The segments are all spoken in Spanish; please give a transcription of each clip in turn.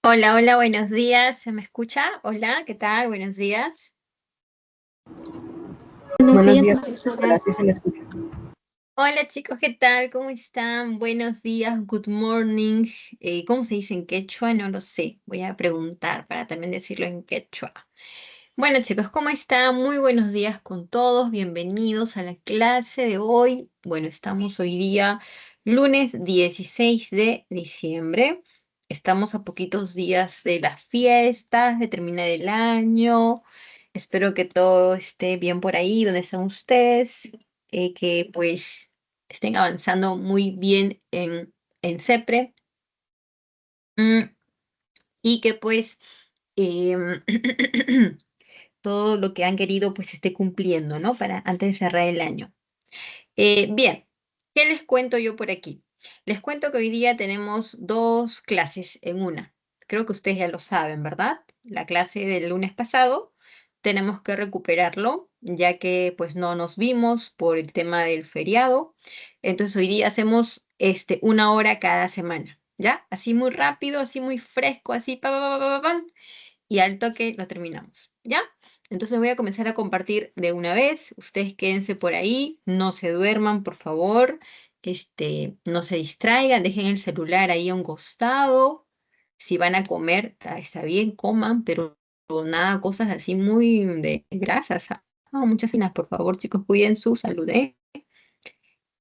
Hola, hola, buenos días. ¿Se me escucha? Hola, ¿qué tal? Buenos días. Buenos Buenos días, días, profesora. profesora. Sí se le escucha. Hola chicos, ¿qué tal? ¿Cómo están? Buenos días, good morning. ¿Cómo se dice en quechua? No lo sé. Voy a preguntar para también decirlo en quechua. Bueno chicos, ¿cómo están? Muy buenos días con todos. Bienvenidos a la clase de hoy. Bueno, estamos hoy día lunes 16 de diciembre. Estamos a poquitos días de las fiestas, de terminar el año. Espero que todo esté bien por ahí, donde están ustedes, que pues estén avanzando muy bien en CEPRE, mm, y que pues em, todo lo que han querido pues esté cumpliendo, ¿no? Para antes de cerrar el año. Bien, ¿qué les cuento yo por aquí? Les cuento que hoy día tenemos dos clases en una. Creo que ustedes ya lo saben, ¿verdad? La clase del lunes pasado tenemos que recuperarlo, ya que pues no nos vimos por el tema del feriado. Entonces hoy día hacemos una hora cada semana, ¿ya? Así muy rápido, así muy fresco, así pa, pa, pa, pa, pa, pam, y al toque lo terminamos, ¿ya? Entonces voy a comenzar a compartir de una vez. Ustedes quédense por ahí, no se duerman, por favor. No se distraigan, dejen el celular ahí a un costado. Si van a comer, está bien, coman, pero nada, cosas así muy de grasas. Muchas cenas, por favor, chicos, cuiden su salud, ¿eh?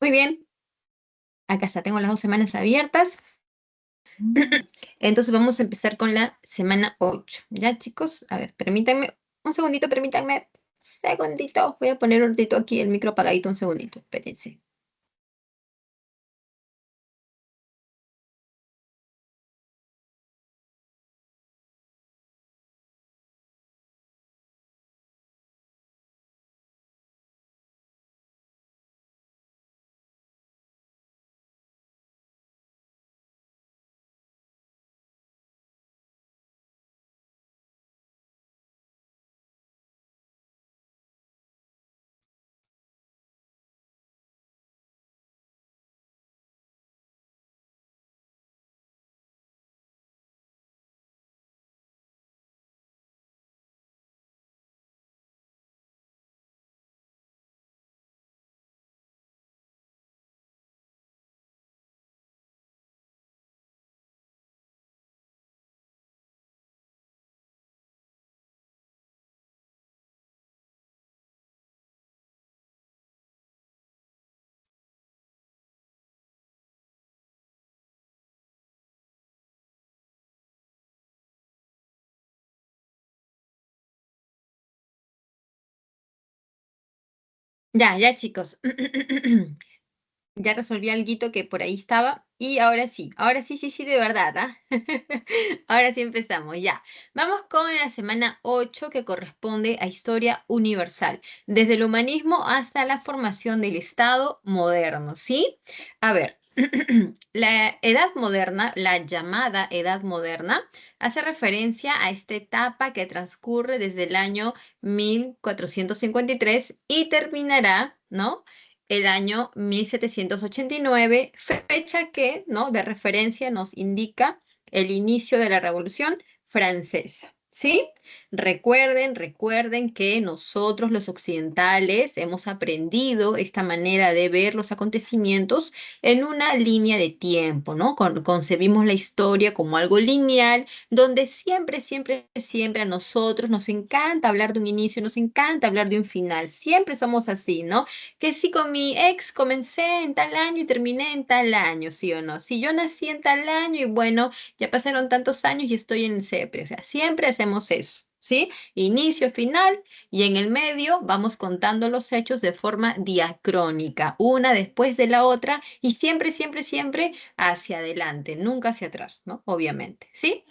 Muy bien, acá está, tengo las 2 semanas abiertas. Entonces vamos a empezar con la semana 8. ¿Ya, chicos? A ver, permítanme un segundito, permítanme. Segundito. Voy a poner un ratito aquí el micro apagadito un segundito. Espérense. Ya, ya, chicos. Ya resolví alguito que por ahí estaba. Y ahora sí, sí, sí, de verdad, ¿ah? Ahora sí empezamos, ya. Vamos con la semana 8 que corresponde a Historia Universal, desde el humanismo hasta la formación del Estado moderno, ¿sí? A ver, la Edad Moderna, la llamada Edad Moderna, hace referencia a esta etapa que transcurre desde el año 1453 y terminará, ¿no? El año 1789, fecha que, ¿no? De referencia nos indica el inicio de la Revolución Francesa. ¿Sí? Recuerden que nosotros los occidentales hemos aprendido esta manera de ver los acontecimientos en una línea de tiempo, ¿no? Concebimos la historia como algo lineal, donde siempre, siempre, siempre a nosotros nos encanta hablar de un inicio, nos encanta hablar de un final. Siempre somos así, ¿no? Que si con mi ex comencé en tal año y terminé en tal año, ¿sí o no? Si yo nací en tal año y bueno, ya pasaron tantos años y estoy en CEPRE, o sea, siempre hacemos eso, ¿sí? Inicio, final y en el medio vamos contando los hechos de forma diacrónica, una después de la otra y siempre, siempre, siempre hacia adelante, nunca hacia atrás, ¿no? Obviamente, ¿sí?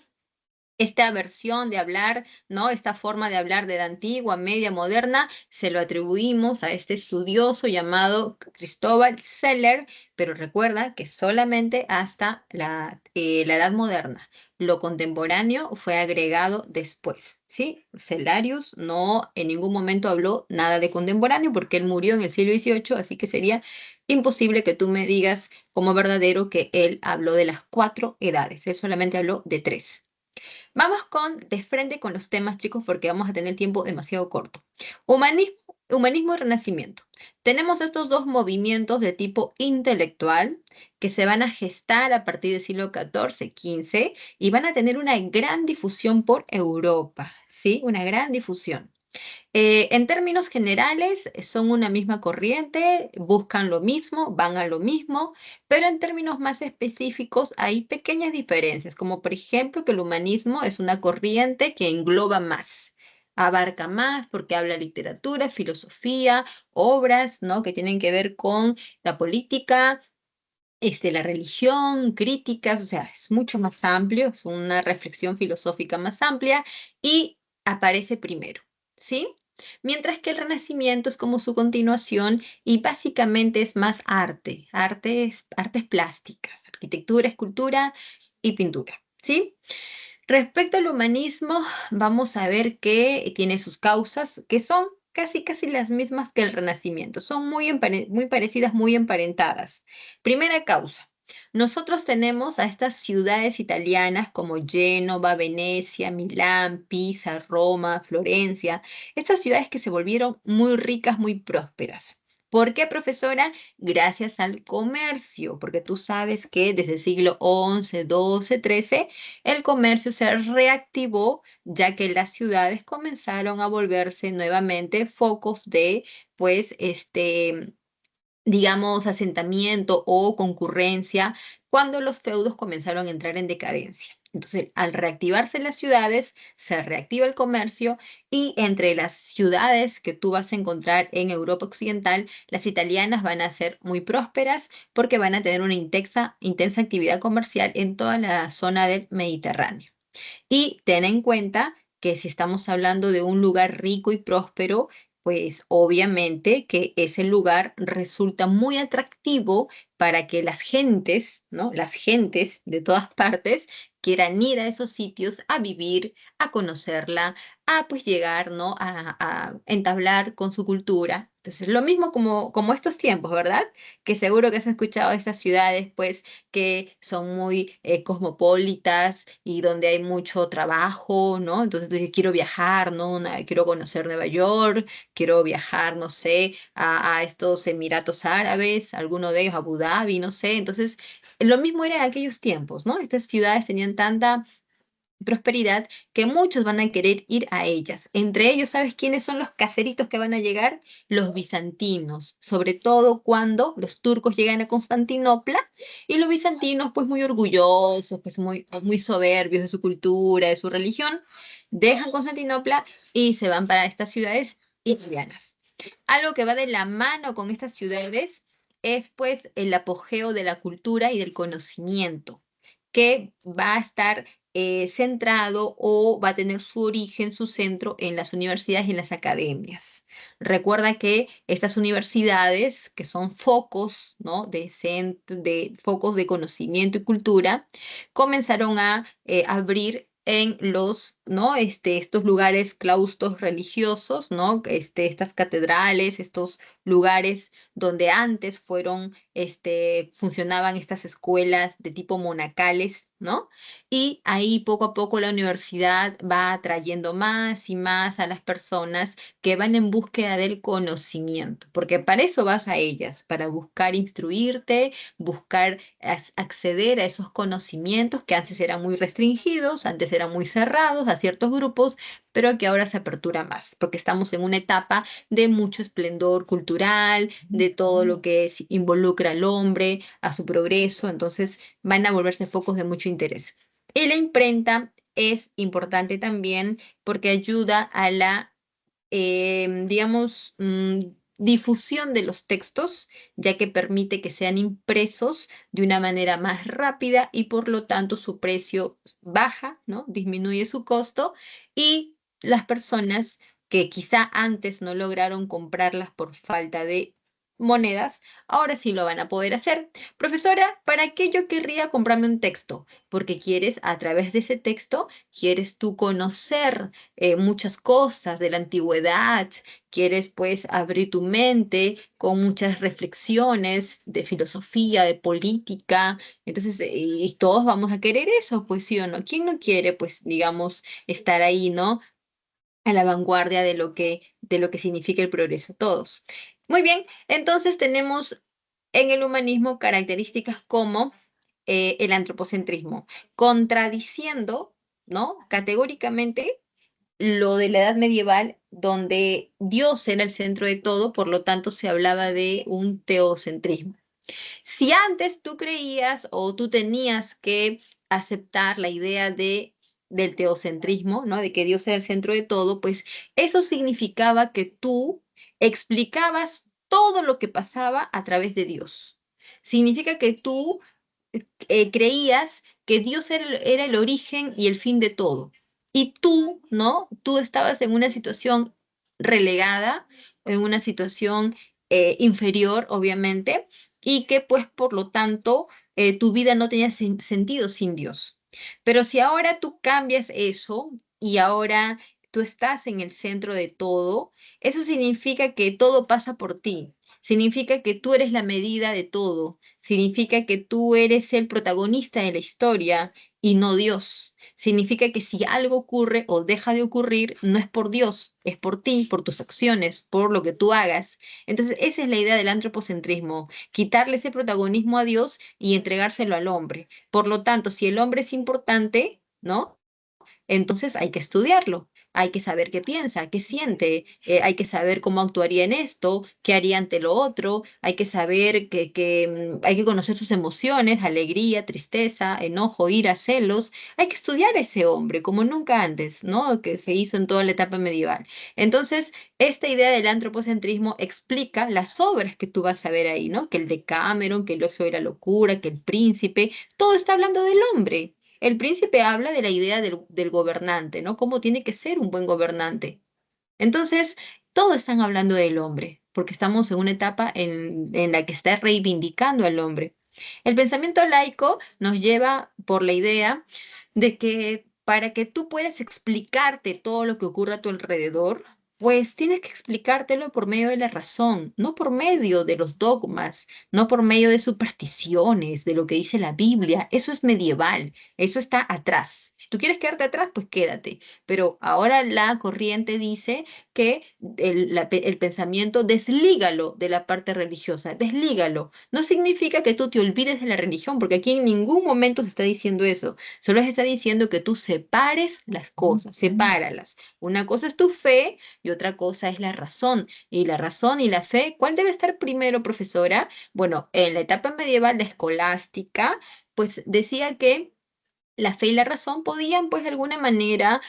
Esta versión de hablar, ¿no? Esta forma de hablar de la antigua, media, moderna, se lo atribuimos a este estudioso llamado Cristóbal Seller, pero recuerda que solamente hasta la Edad Moderna. Lo contemporáneo fue agregado después, ¿sí? Cellarius no en ningún momento habló nada de contemporáneo porque él murió en el siglo XVIII, así que sería imposible que tú me digas como verdadero que él habló de las 4 edades. Él solamente habló de 3. Vamos de frente con los temas, chicos, porque vamos a tener el tiempo demasiado corto. Humanismo, humanismo y renacimiento. Tenemos estos dos movimientos de tipo intelectual que se van a gestar a partir del siglo XIV, XV y van a tener una gran difusión por Europa, ¿sí? Una gran difusión. En términos generales, son una misma corriente, buscan lo mismo, van a lo mismo, pero en términos más específicos hay pequeñas diferencias, como por ejemplo que el humanismo es una corriente que engloba más, abarca más porque habla literatura, filosofía, obras, ¿no? Que tienen que ver con la política, la religión, críticas, o sea, es mucho más amplio, es una reflexión filosófica más amplia y aparece primero, ¿sí? Mientras que el Renacimiento es como su continuación y básicamente es más arte, artes plásticas, arquitectura, escultura y pintura, ¿sí? Respecto al humanismo, vamos a ver que tiene sus causas, que son casi las mismas que el Renacimiento. Son muy parecidas, muy emparentadas. Primera causa. Nosotros tenemos a estas ciudades italianas como Génova, Venecia, Milán, Pisa, Roma, Florencia, estas ciudades que se volvieron muy ricas, muy prósperas. ¿Por qué, profesora? Gracias al comercio, porque tú sabes que desde el siglo XI, XII, XIII el comercio se reactivó ya que las ciudades comenzaron a volverse nuevamente focos de, pues, digamos, asentamiento o concurrencia cuando los feudos comenzaron a entrar en decadencia. Entonces, al reactivarse las ciudades, se reactiva el comercio y entre las ciudades que tú vas a encontrar en Europa Occidental, las italianas van a ser muy prósperas porque van a tener una intensa actividad comercial en toda la zona del Mediterráneo. Y ten en cuenta que si estamos hablando de un lugar rico y próspero, pues obviamente que ese lugar resulta muy atractivo para que las gentes, ¿no? Las gentes de todas partes quieran ir a esos sitios a vivir, a conocerla, a pues llegar, ¿no? A entablar con su cultura. Entonces, lo mismo como estos tiempos, ¿verdad? Que seguro que has escuchado de estas ciudades, pues que son muy cosmopolitas y donde hay mucho trabajo, ¿no? Entonces tú dices, quiero viajar, ¿no? Quiero conocer Nueva York, quiero viajar, no sé, a estos Emiratos Árabes, alguno de ellos, Abu Dhabi, no sé. Entonces, lo mismo era en aquellos tiempos, ¿no? Estas ciudades tenían tanta prosperidad que muchos van a querer ir a ellas. Entre ellos, ¿sabes quiénes son los caseritos que van a llegar? Los bizantinos, sobre todo cuando los turcos llegan a Constantinopla y los bizantinos, pues muy orgullosos, pues muy soberbios de su cultura, de su religión, dejan Constantinopla y se van para estas ciudades italianas. Algo que va de la mano con estas ciudades es pues el apogeo de la cultura y del conocimiento que va a estar centrado o va a tener su origen, su centro en las universidades y en las academias. Recuerda que estas universidades, que son focos, ¿no? de focos de conocimiento y cultura, comenzaron a abrir en los, ¿no? Estos lugares, claustros religiosos, ¿no? Estas catedrales, estos lugares donde antes funcionaban estas escuelas de tipo monacales, ¿no? Y ahí poco a poco la universidad va atrayendo más y más a las personas que van en búsqueda del conocimiento, porque para eso vas a ellas, para buscar instruirte, buscar acceder a esos conocimientos que antes eran muy restringidos, antes eran muy cerrados a ciertos grupos, pero que ahora se apertura más, porque estamos en una etapa de mucho esplendor cultural, de todo lo que involucra al hombre, a su progreso, entonces van a volverse focos de mucho interés. Y la imprenta es importante también porque ayuda a la, digamos, difusión de los textos, ya que permite que sean impresos de una manera más rápida y por lo tanto su precio baja, ¿no? Disminuye su costo y las personas que quizá antes no lograron comprarlas por falta de monedas, ahora sí lo van a poder hacer. Profesora, ¿para qué yo querría comprarme un texto? Porque quieres, a través de ese texto, quieres tú conocer muchas cosas de la antigüedad, quieres pues abrir tu mente con muchas reflexiones de filosofía, de política. Entonces, y todos vamos a querer eso, pues sí o no. ¿Quién no quiere, pues, digamos, estar ahí, ¿no? A la vanguardia de lo que significa el progreso, todos. Muy bien, entonces tenemos en el humanismo características como el antropocentrismo, contradiciendo, ¿no? Categóricamente lo de la edad medieval, donde Dios era el centro de todo, por lo tanto se hablaba de un teocentrismo. Si antes tú creías o tú tenías que aceptar la idea del teocentrismo, ¿no? De que Dios era el centro de todo, pues eso significaba que tú explicabas todo lo que pasaba a través de Dios. Significa que tú creías que Dios era el origen y el fin de todo. Y tú, ¿no? Tú estabas en una situación relegada, en una situación inferior, obviamente, y que pues por lo tanto tu vida no tenía sentido sin Dios. Pero si ahora tú cambias eso y ahora tú estás en el centro de todo, eso significa que todo pasa por ti. Significa que tú eres la medida de todo. Significa que tú eres el protagonista de la historia y no Dios. Significa que si algo ocurre o deja de ocurrir, no es por Dios, es por ti, por tus acciones, por lo que tú hagas. Entonces, esa es la idea del antropocentrismo, quitarle ese protagonismo a Dios y entregárselo al hombre. Por lo tanto, si el hombre es importante, ¿no? Entonces hay que estudiarlo, hay que saber qué piensa, qué siente, hay que saber cómo actuaría en esto, qué haría ante lo otro, hay que saber hay que conocer sus emociones, alegría, tristeza, enojo, ira, celos. Hay que estudiar a ese hombre como nunca antes, ¿no? Que se hizo en toda la etapa medieval. Entonces, esta idea del antropocentrismo explica las obras que tú vas a ver ahí, ¿no? Que el Decameron, que el Elogio de la Locura, que el Príncipe, todo está hablando del hombre. El príncipe habla de la idea del gobernante, ¿no? Cómo tiene que ser un buen gobernante. Entonces, todos están hablando del hombre, porque estamos en una etapa en la que está reivindicando al hombre. El pensamiento laico nos lleva por la idea de que para que tú puedas explicarte todo lo que ocurre a tu alrededor, pues tienes que explicártelo por medio de la razón, no por medio de los dogmas, no por medio de supersticiones, de lo que dice la Biblia. Eso es medieval, eso está atrás. Si tú quieres quedarte atrás, pues quédate. Pero ahora la corriente dice que el pensamiento deslígalo de la parte religiosa, deslígalo. No significa que tú te olvides de la religión, porque aquí en ningún momento se está diciendo eso. Solo se está diciendo que tú separes las cosas, sepáralas. Una cosa es tu fe y otra cosa es la razón. Y la razón y la fe, ¿cuál debe estar primero, profesora? Bueno, en la etapa medieval, la escolástica, pues decía que la fe y la razón podían, pues, de alguna manera,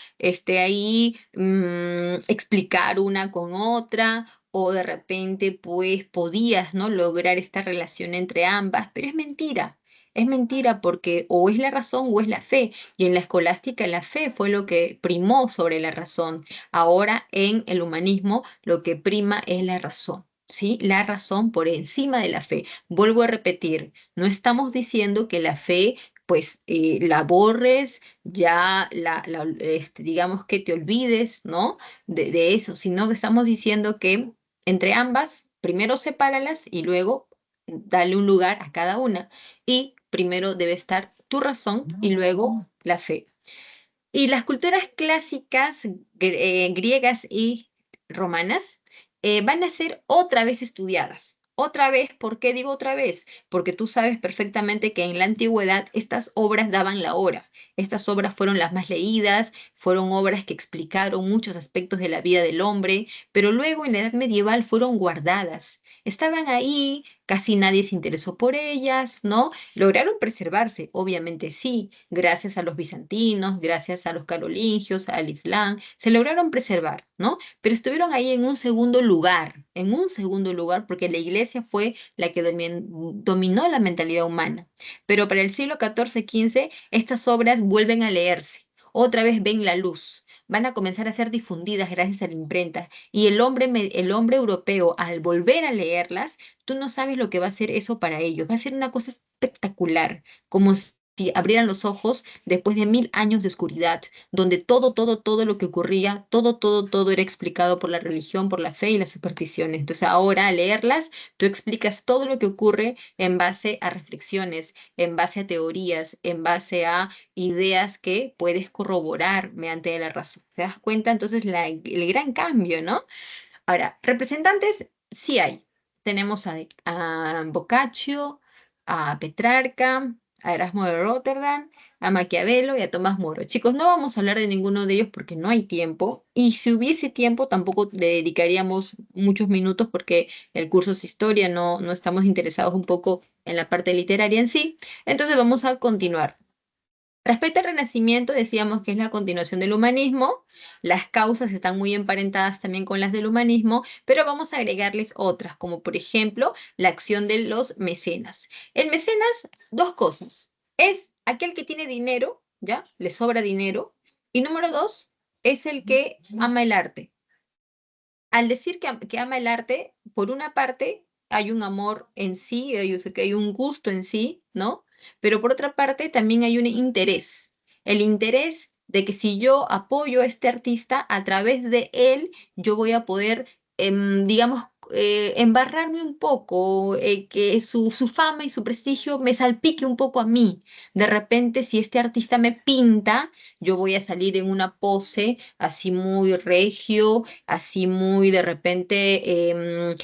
explicar una con otra, o de repente, pues, podías, ¿no? Lograr esta relación entre ambas, pero es mentira. Es mentira porque o es la razón o es la fe. Y en la escolástica la fe fue lo que primó sobre la razón. Ahora en el humanismo lo que prima es la razón. ¿Sí? La razón por encima de la fe. Vuelvo a repetir, no estamos diciendo que la fe pues la borres, ya digamos que te olvides, ¿no? De eso, sino que estamos diciendo que entre ambas, primero sepáralas y luego dale un lugar a cada una. Y primero debe estar tu razón y luego la fe. Y las culturas clásicas griegas y romanas van a ser otra vez estudiadas. Otra vez, ¿por qué digo otra vez? Porque tú sabes perfectamente que en la antigüedad estas obras daban la hora. Estas obras fueron las más leídas, fueron obras que explicaron muchos aspectos de la vida del hombre, pero luego en la edad medieval fueron guardadas. Estaban ahí, casi nadie se interesó por ellas, ¿no? Lograron preservarse, obviamente sí, gracias a los bizantinos, gracias a los carolingios, al Islam, se lograron preservar, ¿no? Pero estuvieron ahí en un segundo lugar, porque la iglesia fue la que dominó la mentalidad humana. Pero para el siglo XIV-XV, estas obras vuelven a leerse. otra vez ven la luz, van a comenzar a ser difundidas gracias a la imprenta. Y el hombre europeo, al volver a leerlas, tú no sabes lo que va a ser eso para ellos. Va a ser una cosa espectacular, como si abrieran los ojos después de 1000 años de oscuridad, donde todo lo que ocurría, todo era explicado por la religión, por la fe y las supersticiones. Entonces ahora al leerlas, tú explicas todo lo que ocurre en base a reflexiones, en base a teorías, en base a ideas que puedes corroborar mediante la razón. ¿Te das cuenta? Entonces el gran cambio, ¿no? Ahora, representantes sí hay. Tenemos a Boccaccio, a Petrarca, a Erasmo de Rotterdam, a Maquiavelo y a Tomás Moro. Chicos, no vamos a hablar de ninguno de ellos porque no hay tiempo. Y si hubiese tiempo, tampoco le dedicaríamos muchos minutos porque el curso es historia, no estamos interesados un poco en la parte literaria en sí. Entonces vamos a continuar. Respecto al Renacimiento, decíamos que es la continuación del humanismo, las causas están muy emparentadas también con las del humanismo, pero vamos a agregarles otras, como por ejemplo la acción de los mecenas. El mecenas, dos cosas, es aquel que tiene dinero, ¿ya? Le sobra dinero, y número dos, es el que ama el arte. Al decir que ama el arte, por una parte hay un amor en sí, yo sé que hay un gusto en sí, ¿no? Pero por otra parte también hay un interés. El interés de que si yo apoyo a este artista, a través de él, yo voy a poder, digamos, embarrarme un poco, que su fama y su prestigio me salpique un poco a mí. De repente, si este artista me pinta, yo voy a salir en una pose así muy regio, así muy de repente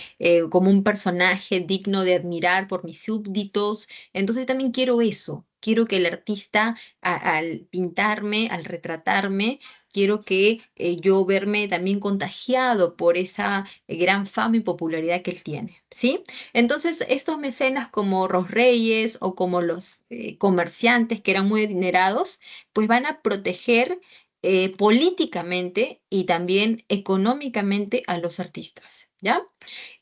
como un personaje digno de admirar por mis súbditos. Entonces también quiero eso. Quiero que el artista, al pintarme, al retratarme, quiero que yo verme también contagiado por esa gran fama y popularidad que él tiene, ¿sí? Entonces, estos mecenas como los reyes o como los comerciantes que eran muy adinerados, pues van a proteger políticamente y también económicamente a los artistas, ¿ya?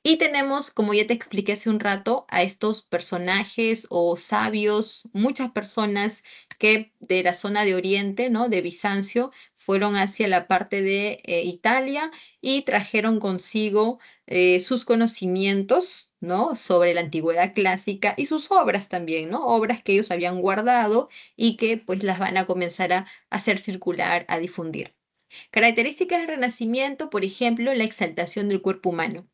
Y tenemos, como ya te expliqué hace un rato, a estos personajes o sabios, muchas personas que de la zona de Oriente, ¿no? De Bizancio, fueron hacia la parte de Italia y trajeron consigo sus conocimientos, ¿no? Sobre la antigüedad clásica y sus obras también, ¿no? Obras que ellos habían guardado y que pues las van a comenzar a hacer circular, a difundir. Características del Renacimiento, por ejemplo, la exaltación del cuerpo humano.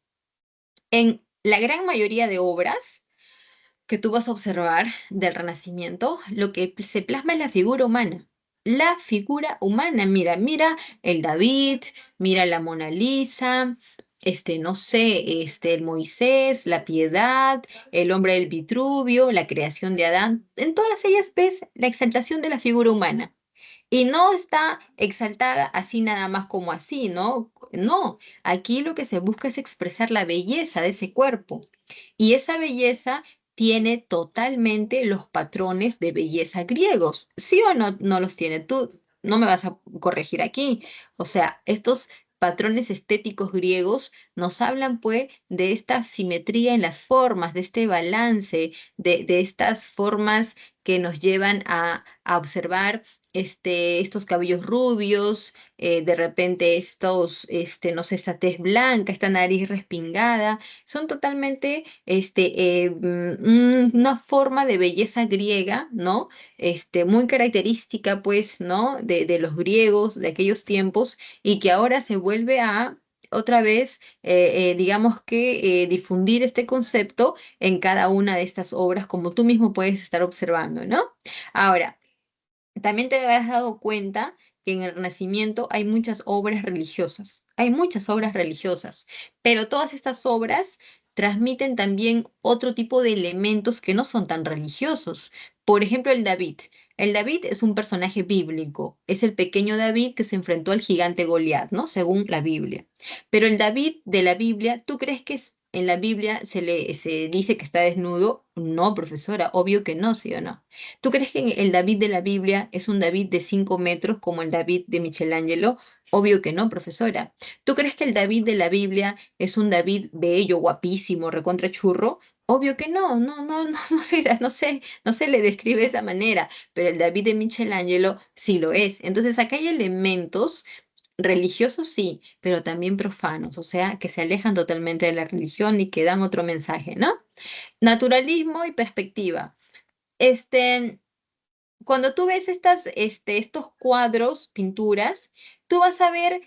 En la gran mayoría de obras que tú vas a observar del Renacimiento, lo que se plasma es la figura humana. La figura humana, mira el David, mira la Mona Lisa, no sé, el Moisés, la Piedad, el hombre del Vitruvio, la creación de Adán. En todas ellas ves la exaltación de la figura humana. Y no está exaltada así nada más como así, ¿no? No, aquí lo que se busca es expresar la belleza de ese cuerpo. Y esa belleza tiene totalmente los patrones de belleza griegos. ¿Sí o no, no los tiene? Tú no me vas a corregir aquí. O sea, estos patrones estéticos griegos nos hablan pues de esta simetría en las formas, de este balance, de estas formas que nos llevan a observar estos cabellos rubios, de repente no sé, esta tez blanca, esta nariz respingada, son totalmente una forma de belleza griega, ¿no? Muy característica, pues, ¿no? De los griegos de aquellos tiempos y que ahora se vuelve a... Otra vez, digamos que difundir este concepto en cada una de estas obras, como tú mismo puedes estar observando, ¿no? Ahora, también te habrás dado cuenta que en el Renacimiento hay muchas obras religiosas, hay muchas obras religiosas, pero todas estas obras transmiten también otro tipo de elementos que no son tan religiosos. Por ejemplo, el David. El David es un personaje bíblico, es el pequeño David que se enfrentó al gigante Goliat, ¿no? Según la Biblia. Pero el David de la Biblia, ¿tú crees que en la Biblia se dice que está desnudo? No, profesora, obvio que no, ¿sí o no? ¿Tú crees que el David de la Biblia es un David de 5 metros como el David de Michelangelo? Obvio que no, profesora. ¿Tú crees que el David de la Biblia es un David bello, guapísimo, recontra churro? Obvio que no se le describe de esa manera, pero el David de Michelangelo sí lo es. Entonces acá hay elementos religiosos, sí, pero también profanos, o sea, que se alejan totalmente de la religión y que dan otro mensaje, ¿no? Naturalismo y perspectiva. Este, Cuando tú ves estos cuadros, pinturas, tú vas a ver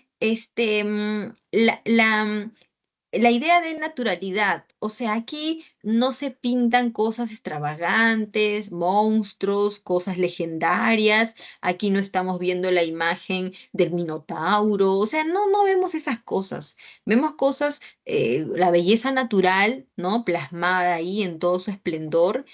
la idea de naturalidad. O sea, aquí no se pintan cosas extravagantes, monstruos, cosas legendarias. Aquí no estamos viendo la imagen del Minotauro. O sea, no vemos esas cosas. Vemos cosas, la belleza natural, ¿no? Plasmada ahí en todo su esplendor,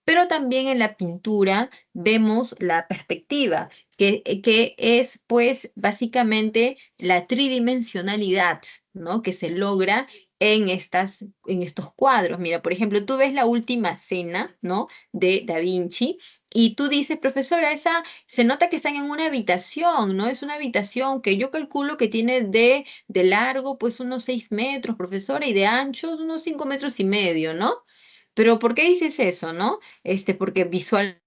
pero también en la pintura vemos la perspectiva, que es pues básicamente la tridimensionalidad, ¿no? Que se logra en estos cuadros. Mira, por ejemplo, tú ves la última cena, ¿no? De Da Vinci. Y tú dices, profesora, esa se nota que están en una habitación, ¿no? Es una habitación que yo calculo que tiene de largo, pues unos 6 metros, profesora, y de ancho unos 5 metros y medio, ¿no? Pero ¿por qué dices eso, no? Porque visualmente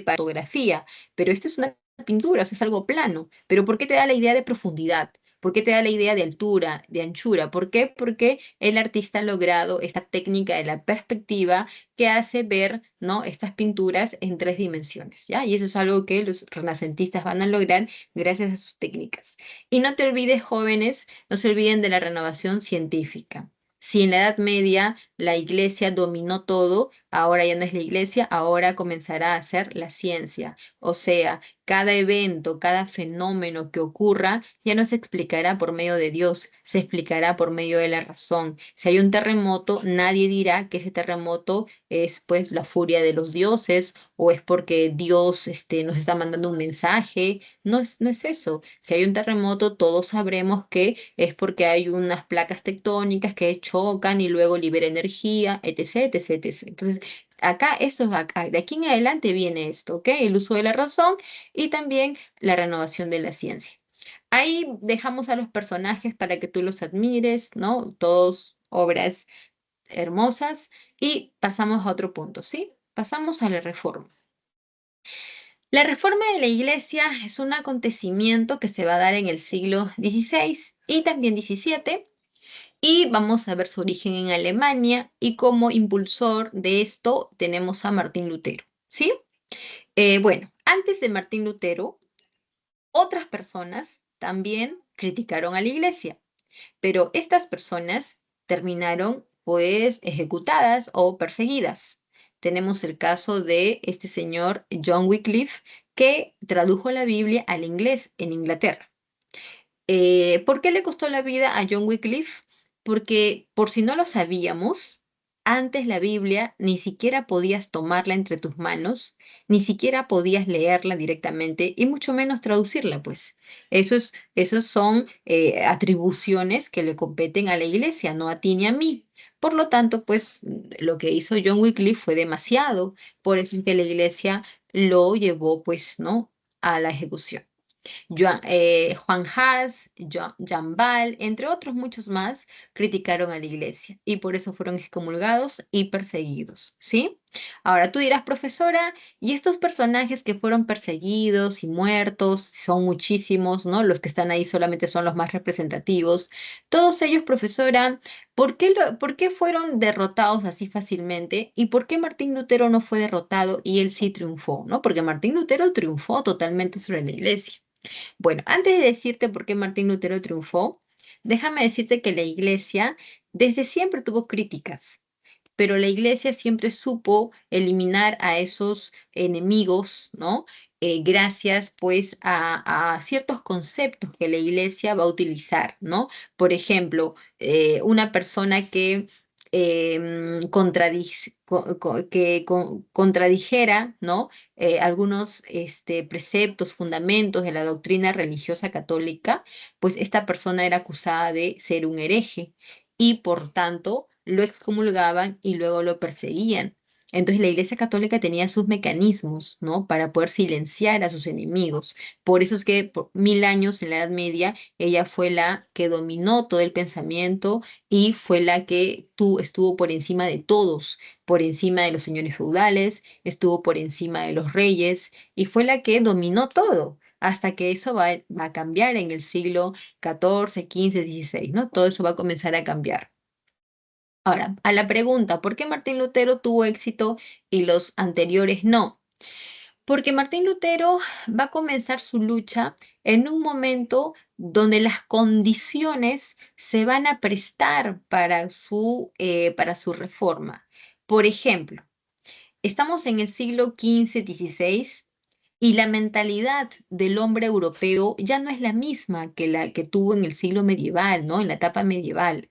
para fotografía, pero esto es una pintura, o sea, es algo plano. Pero ¿por qué te da la idea de profundidad? ¿Por qué te da la idea de altura, de anchura? ¿Por qué? Porque el artista ha logrado esta técnica de la perspectiva que hace ver, ¿no? Estas pinturas en 3 dimensiones, ¿ya? Y eso es algo que los renacentistas van a lograr gracias a sus técnicas. Y no te olvides, jóvenes, no se olviden de la renovación científica. Si en la Edad Media la iglesia dominó todo, ahora ya no es la iglesia, ahora comenzará a ser la ciencia. O sea, cada evento, cada fenómeno que ocurra ya no se explicará por medio de Dios, se explicará por medio de la razón. Si hay un terremoto, nadie dirá que ese terremoto es pues la furia de los dioses o es porque Dios nos está mandando un mensaje. No es eso. Si hay un terremoto, todos sabremos que es porque hay unas placas tectónicas que chocan y luego libera energía, etc, etc, etc. Entonces, acá, de aquí en adelante viene esto, ¿ok? El uso de la razón y también la renovación de la ciencia. Ahí dejamos a los personajes para que tú los admires, ¿no? Todos obras hermosas y pasamos a otro punto, ¿sí? Pasamos a la reforma. La reforma de la iglesia es un acontecimiento que se va a dar en el siglo XVI y también XVII, y vamos a ver su origen en Alemania, y como impulsor de esto tenemos a Martín Lutero, ¿sí? Bueno, antes de Martín Lutero, otras personas también criticaron a la iglesia, pero estas personas terminaron pues ejecutadas o perseguidas. Tenemos el caso de este señor John Wycliffe, que tradujo la Biblia al inglés en Inglaterra. ¿Por qué le costó la vida a John Wycliffe? Porque, por si no lo sabíamos, antes la Biblia ni siquiera podías tomarla entre tus manos, ni siquiera podías leerla directamente y mucho menos traducirla, pues. Esos son atribuciones que le competen a la iglesia, no a ti ni a mí. Por lo tanto, pues lo que hizo John Wycliffe fue demasiado, por eso es que la iglesia lo llevó, pues, ¿no? A la ejecución. Juan Hus, Jan Bal, entre otros muchos más, criticaron a la iglesia y por eso fueron excomulgados y perseguidos, ¿sí? Ahora tú dirás, profesora, ¿y estos personajes que fueron perseguidos y muertos, son muchísimos, ¿no? Los que están ahí solamente son los más representativos. Todos ellos, profesora, ¿por qué fueron derrotados así fácilmente? ¿Y por qué Martín Lutero no fue derrotado y él sí triunfó, ¿no? Porque Martín Lutero triunfó totalmente sobre la iglesia. Bueno, antes de decirte por qué Martín Lutero triunfó, déjame decirte que la iglesia desde siempre tuvo críticas, pero la iglesia siempre supo eliminar a esos enemigos, ¿no? Gracias pues a ciertos conceptos que la iglesia va a utilizar, ¿no? Por ejemplo, una persona que contradijera, ¿no? Algunos preceptos, fundamentos de la doctrina religiosa católica, pues esta persona era acusada de ser un hereje y por tanto lo excomulgaban y luego lo perseguían. Entonces la Iglesia Católica tenía sus mecanismos, ¿no? Para poder silenciar a sus enemigos. Por eso es que por 1000 años en la Edad Media ella fue la que dominó todo el pensamiento y fue la que estuvo por encima de todos, por encima de los señores feudales, estuvo por encima de los reyes y fue la que dominó todo. Hasta que eso va a cambiar en el siglo XIV, XV, XVI, ¿no? Todo eso va a comenzar a cambiar. Ahora, a la pregunta, ¿por qué Martín Lutero tuvo éxito y los anteriores no? Porque Martín Lutero va a comenzar su lucha en un momento donde las condiciones se van a prestar para su reforma. Por ejemplo, estamos en el siglo XV, XVI y la mentalidad del hombre europeo ya no es la misma que la que tuvo en el siglo medieval, ¿no? En la etapa medieval.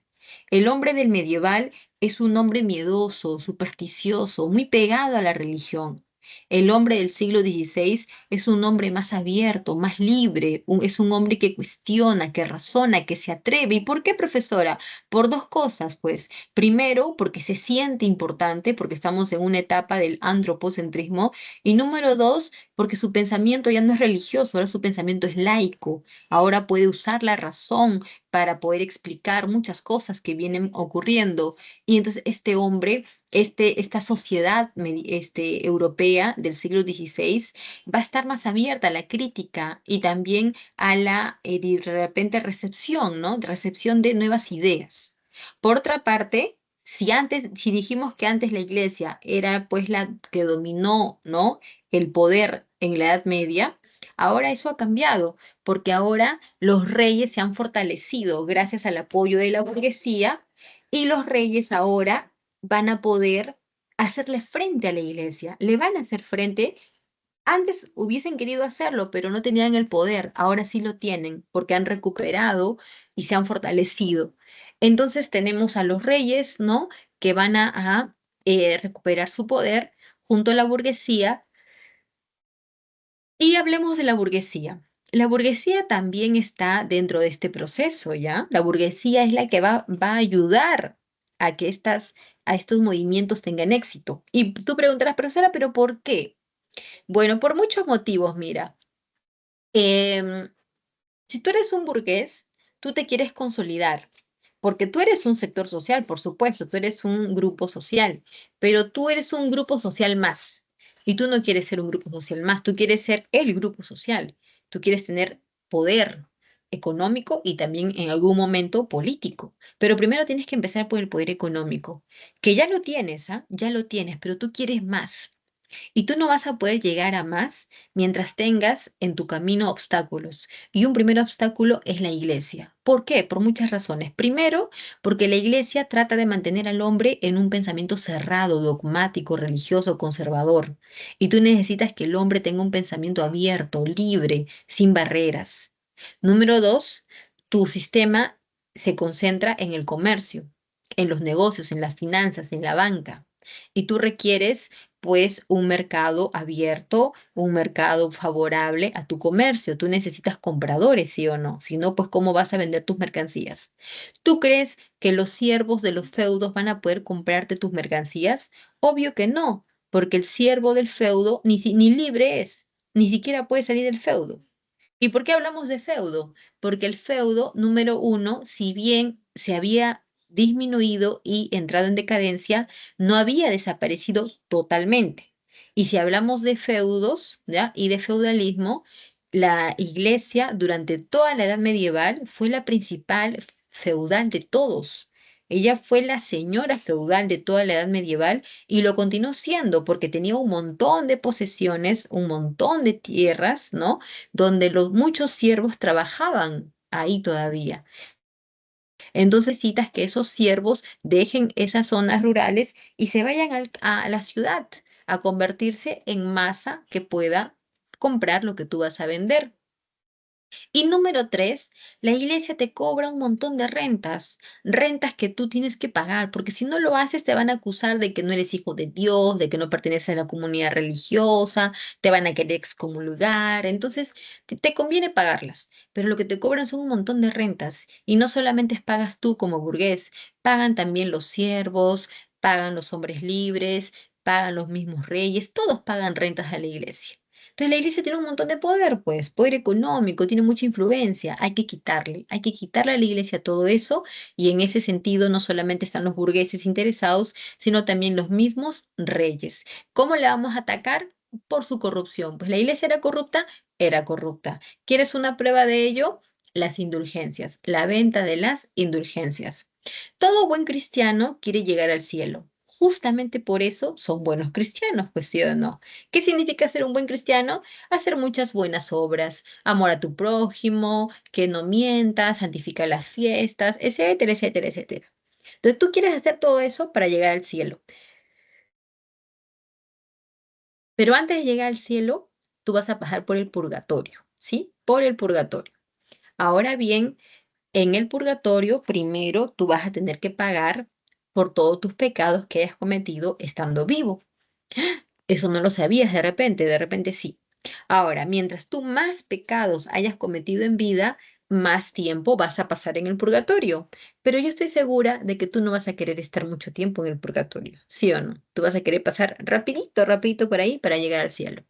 El hombre del medieval es un hombre miedoso, supersticioso, muy pegado a la religión. El hombre del siglo XVI es un hombre más abierto, más libre, es un hombre que cuestiona, que razona, que se atreve. ¿Y por qué, profesora? Por dos cosas, pues. Primero, porque se siente importante, porque estamos en una etapa del antropocentrismo. Y número dos, porque su pensamiento ya no es religioso, ahora su pensamiento es laico. Ahora puede usar la razón para poder explicar muchas cosas que vienen ocurriendo. Y entonces este hombre, esta sociedad europea del siglo XVI va a estar más abierta a la crítica y también a la de repente recepción, ¿no? Recepción de nuevas ideas. Por otra parte, si dijimos que antes la iglesia era pues la que dominó, ¿no? El poder en la Edad Media, ahora eso ha cambiado, porque ahora los reyes se han fortalecido gracias al apoyo de la burguesía y los reyes ahora van a poder hacerle frente a la iglesia, le van a hacer frente. Antes hubiesen querido hacerlo, pero no tenían el poder, ahora sí lo tienen, porque han recuperado y se han fortalecido. Entonces tenemos a los reyes, ¿no? Que van a recuperar su poder junto a la burguesía y hablemos de la burguesía. La burguesía también está dentro de este proceso, ¿ya? La burguesía es la que va a ayudar a que a estos movimientos tengan éxito. Y tú preguntarás, profesora, ¿pero por qué? Bueno, por muchos motivos, mira. Em, si tú eres un burgués, tú te quieres consolidar, porque tú eres un sector social, por supuesto, tú eres un grupo social, pero tú eres un grupo social más. Y tú no quieres ser un grupo social más, tú quieres ser el grupo social. Tú quieres tener poder económico y también en algún momento político. Pero primero tienes que empezar por el poder económico, que ya lo tienes, ¿ah? Ya lo tienes, pero tú quieres más. Y tú no vas a poder llegar a más mientras tengas en tu camino obstáculos. Y un primer obstáculo es la iglesia. ¿Por qué? Por muchas razones. Primero, porque la iglesia trata de mantener al hombre en un pensamiento cerrado, dogmático, religioso, conservador. Y tú necesitas que el hombre tenga un pensamiento abierto, libre, sin barreras. Número dos, tu sistema se concentra en el comercio, en los negocios, en las finanzas, en la banca. Y tú requieres pues un mercado abierto, un mercado favorable a tu comercio. Tú necesitas compradores, ¿sí o no? Si no, pues ¿cómo vas a vender tus mercancías? ¿Tú crees que los siervos de los feudos van a poder comprarte tus mercancías? Obvio que no, porque el siervo del feudo ni libre es, ni siquiera puede salir del feudo. ¿Y por qué hablamos de feudo? Porque el feudo, número uno, si bien se había disminuido y entrado en decadencia, no había desaparecido totalmente. Y si hablamos de feudos, ¿ya? Y de feudalismo, la iglesia durante toda la edad medieval fue la principal feudal de todos. Ella fue la señora feudal de toda la edad medieval y lo continuó siendo porque tenía un montón de posesiones, un montón de tierras, ¿no? Donde los muchos siervos trabajaban ahí todavía. Entonces necesitas que esos siervos dejen esas zonas rurales y se vayan a la ciudad a convertirse en masa que pueda comprar lo que tú vas a vender. Y número tres, la iglesia te cobra un montón de rentas, rentas que tú tienes que pagar, porque si no lo haces te van a acusar de que no eres hijo de Dios, de que no perteneces a la comunidad religiosa, te van a querer excomulgar, entonces te conviene pagarlas, pero lo que te cobran son un montón de rentas y no solamente pagas tú como burgués, pagan también los siervos, pagan los hombres libres. pagan los mismos reyes, todos pagan rentas a la iglesia. Entonces la iglesia tiene un montón de poder, pues, poder económico, tiene mucha influencia. Hay que quitarle a la iglesia todo eso y en ese sentido no solamente están los burgueses interesados, sino también los mismos reyes. ¿Cómo la vamos a atacar? Por su corrupción. Pues la iglesia era corrupta, era corrupta. ¿Quieres una prueba de ello? Las indulgencias, la venta de las indulgencias. Todo buen cristiano quiere llegar al cielo. Justamente por eso son buenos cristianos, pues sí o no. ¿Qué significa ser un buen cristiano? Hacer muchas buenas obras, amor a tu prójimo, que no mientas, santificar las fiestas, etcétera, etcétera, etcétera. Entonces tú quieres hacer todo eso para llegar al cielo. Pero antes de llegar al cielo, tú vas a pasar por el purgatorio, ¿sí? Por el purgatorio. Ahora bien, en el purgatorio, primero tú vas a tener que pagar por todos tus pecados que hayas cometido estando vivo. Eso no lo sabías de repente sí. Ahora, mientras tú más pecados hayas cometido en vida, más tiempo vas a pasar en el purgatorio. Pero yo estoy segura de que tú no vas a querer estar mucho tiempo en el purgatorio, ¿sí o no? Tú vas a querer pasar rapidito, rapidito por ahí para llegar al cielo.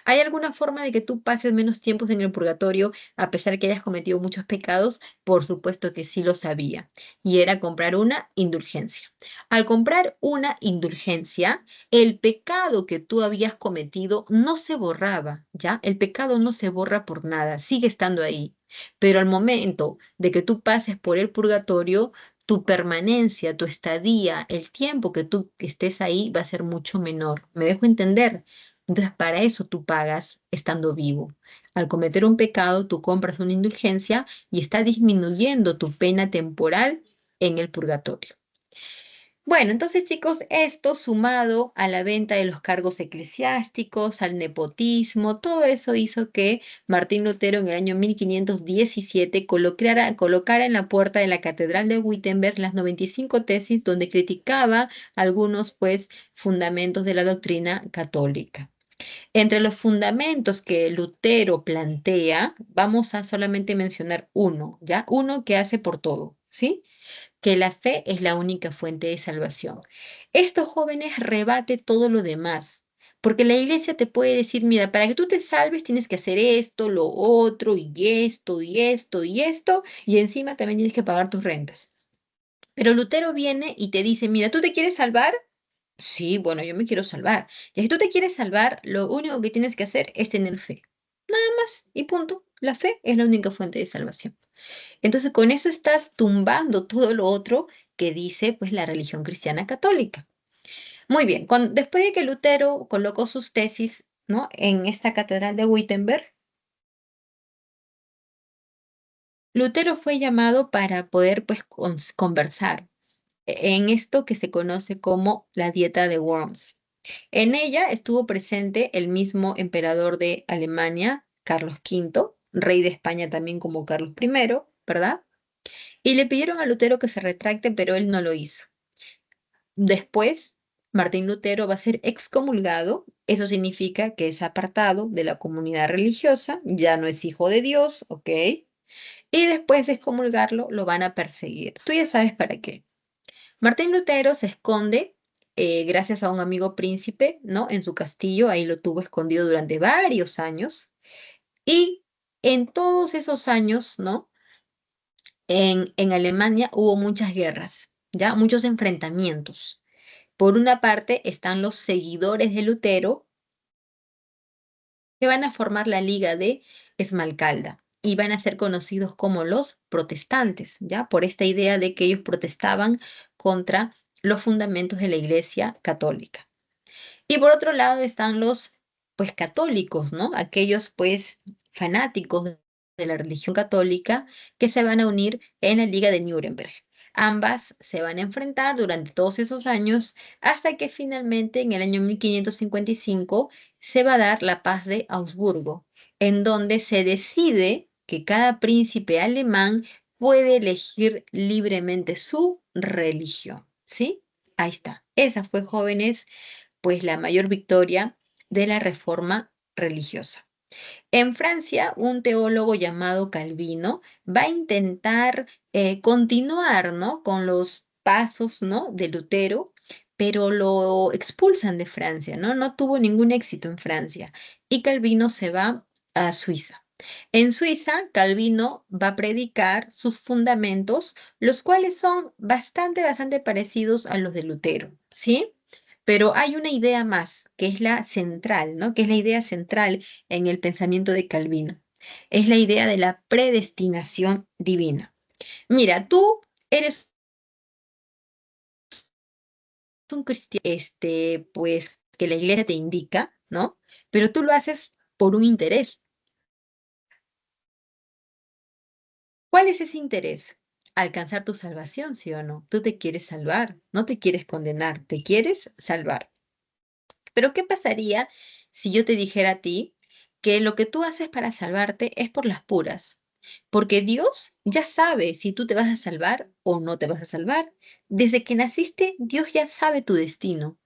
¿Hay alguna forma de que tú pases menos tiempos en el purgatorio a pesar que hayas cometido muchos pecados? Por supuesto que sí lo sabía. Y era comprar una indulgencia. Al comprar una indulgencia, el pecado que tú habías cometido no se borraba, ¿ya? El pecado no se borra por nada, sigue estando ahí. Pero al momento de que tú pases por el purgatorio, tu permanencia, tu estadía, el tiempo que tú estés ahí va a ser mucho menor. ¿Me dejo entender? Entonces, para eso tú pagas estando vivo. Al cometer un pecado, tú compras una indulgencia y está disminuyendo tu pena temporal en el purgatorio. Bueno, entonces chicos, esto sumado a la venta de los cargos eclesiásticos, al nepotismo, todo eso hizo que Martín Lutero en el año 1517 colocara en la puerta de la Catedral de Wittenberg las 95 tesis donde criticaba algunos pues fundamentos de la doctrina católica. Entre los fundamentos que Lutero plantea, vamos a solamente mencionar uno, ¿ya? Uno que hace por todo, ¿sí? Que la fe es la única fuente de salvación. Estos jóvenes rebate todo lo demás, porque la iglesia te puede decir, mira, para que tú te salves tienes que hacer esto, lo otro, y esto, y esto, y esto, y encima también tienes que pagar tus rentas. Pero Lutero viene y te dice, mira, ¿tú te quieres salvar? Sí, bueno, yo me quiero salvar. Y si tú te quieres salvar, lo único que tienes que hacer es tener fe. Nada más y punto. La fe es la única fuente de salvación. Entonces, con eso estás tumbando todo lo otro que dice pues la religión cristiana católica. Muy bien, después de que Lutero colocó sus tesis, ¿no? En esta catedral de Wittenberg, Lutero fue llamado para poder pues conversar en esto que se conoce como la dieta de Worms. En ella estuvo presente el mismo emperador de Alemania, Carlos V, rey de España también como Carlos I, ¿verdad? Y le pidieron a Lutero que se retracte, pero él no lo hizo. Después, Martín Lutero va a ser excomulgado. Eso significa que es apartado de la comunidad religiosa, ya no es hijo de Dios, ¿ok? Y después de excomulgarlo, lo van a perseguir. Tú ya sabes para qué. Martín Lutero se esconde gracias a un amigo príncipe, ¿no? En su castillo, ahí lo tuvo escondido durante varios años. Y en todos esos años, ¿no? En Alemania hubo muchas guerras, ¿ya? Muchos enfrentamientos. Por una parte están los seguidores de Lutero, que van a formar la Liga de Esmalcalda y van a ser conocidos como los protestantes, ¿ya? Por esta idea de que ellos protestaban contra los fundamentos de la Iglesia católica. Y por otro lado están los, pues, católicos, ¿no? Aquellos, pues, fanáticos de la religión católica que se van a unir en la Liga de Nuremberg. Ambas se van a enfrentar durante todos esos años hasta que finalmente en el año 1555 se va a dar la paz de Augsburgo, en donde se decide que cada príncipe alemán puede elegir libremente su religión, ¿sí? Ahí está. Esa fue, jóvenes, pues la mayor victoria de la reforma religiosa. En Francia, un teólogo llamado Calvino va a intentar continuar, ¿no? Con los pasos, ¿no? De Lutero, pero lo expulsan de Francia, ¿no? No tuvo ningún éxito en Francia. Y Calvino se va a Suiza. En Suiza, Calvino va a predicar sus fundamentos, los cuales son bastante parecidos a los de Lutero, ¿sí? Pero hay una idea más, que es la central, ¿no? Que es la idea central en el pensamiento de Calvino. Es la idea de la predestinación divina. Mira, tú eres un cristiano, pues que la iglesia te indica, ¿no? Pero tú lo haces por un interés. ¿Cuál es ese interés? Alcanzar tu salvación, ¿sí o no? Tú te quieres salvar, no te quieres condenar, te quieres salvar. Pero ¿qué pasaría si yo te dijera a ti que lo que tú haces para salvarte es por las puras? Porque Dios ya sabe si tú te vas a salvar o no te vas a salvar. Desde que naciste, Dios ya sabe tu destino.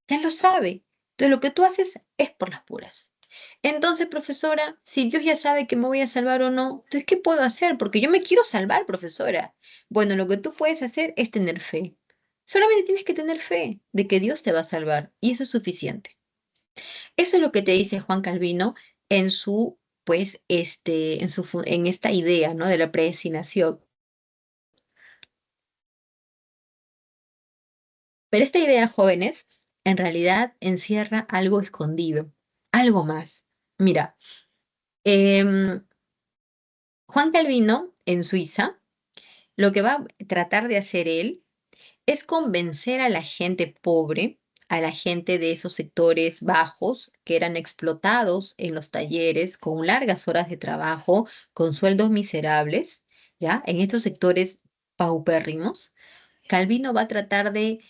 Ya lo sabe. Entonces lo que tú haces es por las puras. Entonces, profesora, si Dios ya sabe que me voy a salvar o no, entonces, ¿qué puedo hacer? Porque yo me quiero salvar, profesora. Bueno, lo que tú puedes hacer es tener fe. Solamente tienes que tener fe de que Dios te va a salvar y eso es suficiente. Eso es lo que te dice Juan Calvino en su, pues, en esta idea, ¿no? De la predestinación. Pero esta idea, jóvenes, en realidad encierra algo escondido, algo más. Mira, em, Juan Calvino en Suiza, lo que va a tratar de hacer él es convencer a la gente pobre, a la gente de esos sectores bajos que eran explotados en los talleres con largas horas de trabajo, con sueldos miserables, ¿ya? En estos sectores paupérrimos, Calvino va a tratar de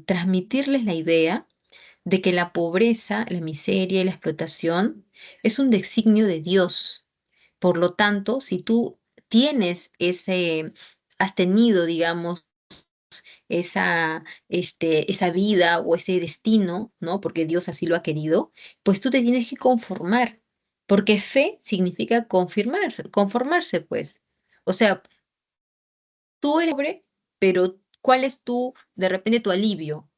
transmitirles la idea de que la pobreza, la miseria y la explotación es un designio de Dios. Por lo tanto, si tú has tenido, digamos, esa vida o ese destino, ¿no? Porque Dios así lo ha querido, pues tú te tienes que conformar, porque fe significa conformarse, pues. O sea, tú eres pobre, pero ¿cuál es de repente, tu alivio?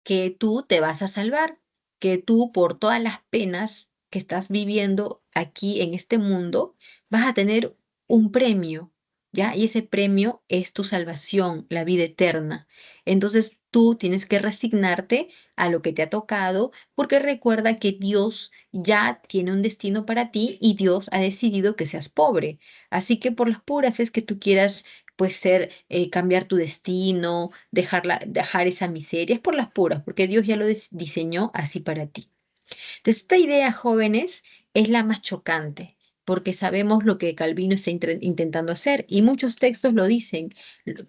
Que tú te vas a salvar, que tú por todas las penas que estás viviendo aquí en este mundo, vas a tener un premio, ¿ya? Y ese premio es tu salvación, la vida eterna. Entonces tú tienes que resignarte a lo que te ha tocado, porque recuerda que Dios ya tiene un destino para ti y Dios ha decidido que seas pobre. Así que por las puras es que tú quieras pues cambiar tu destino, dejar esa miseria, es por las puras, porque Dios ya lo diseñó así para ti. Entonces, esta idea, jóvenes, es la más chocante, porque sabemos lo que Calvino está intentando hacer y muchos textos lo dicen.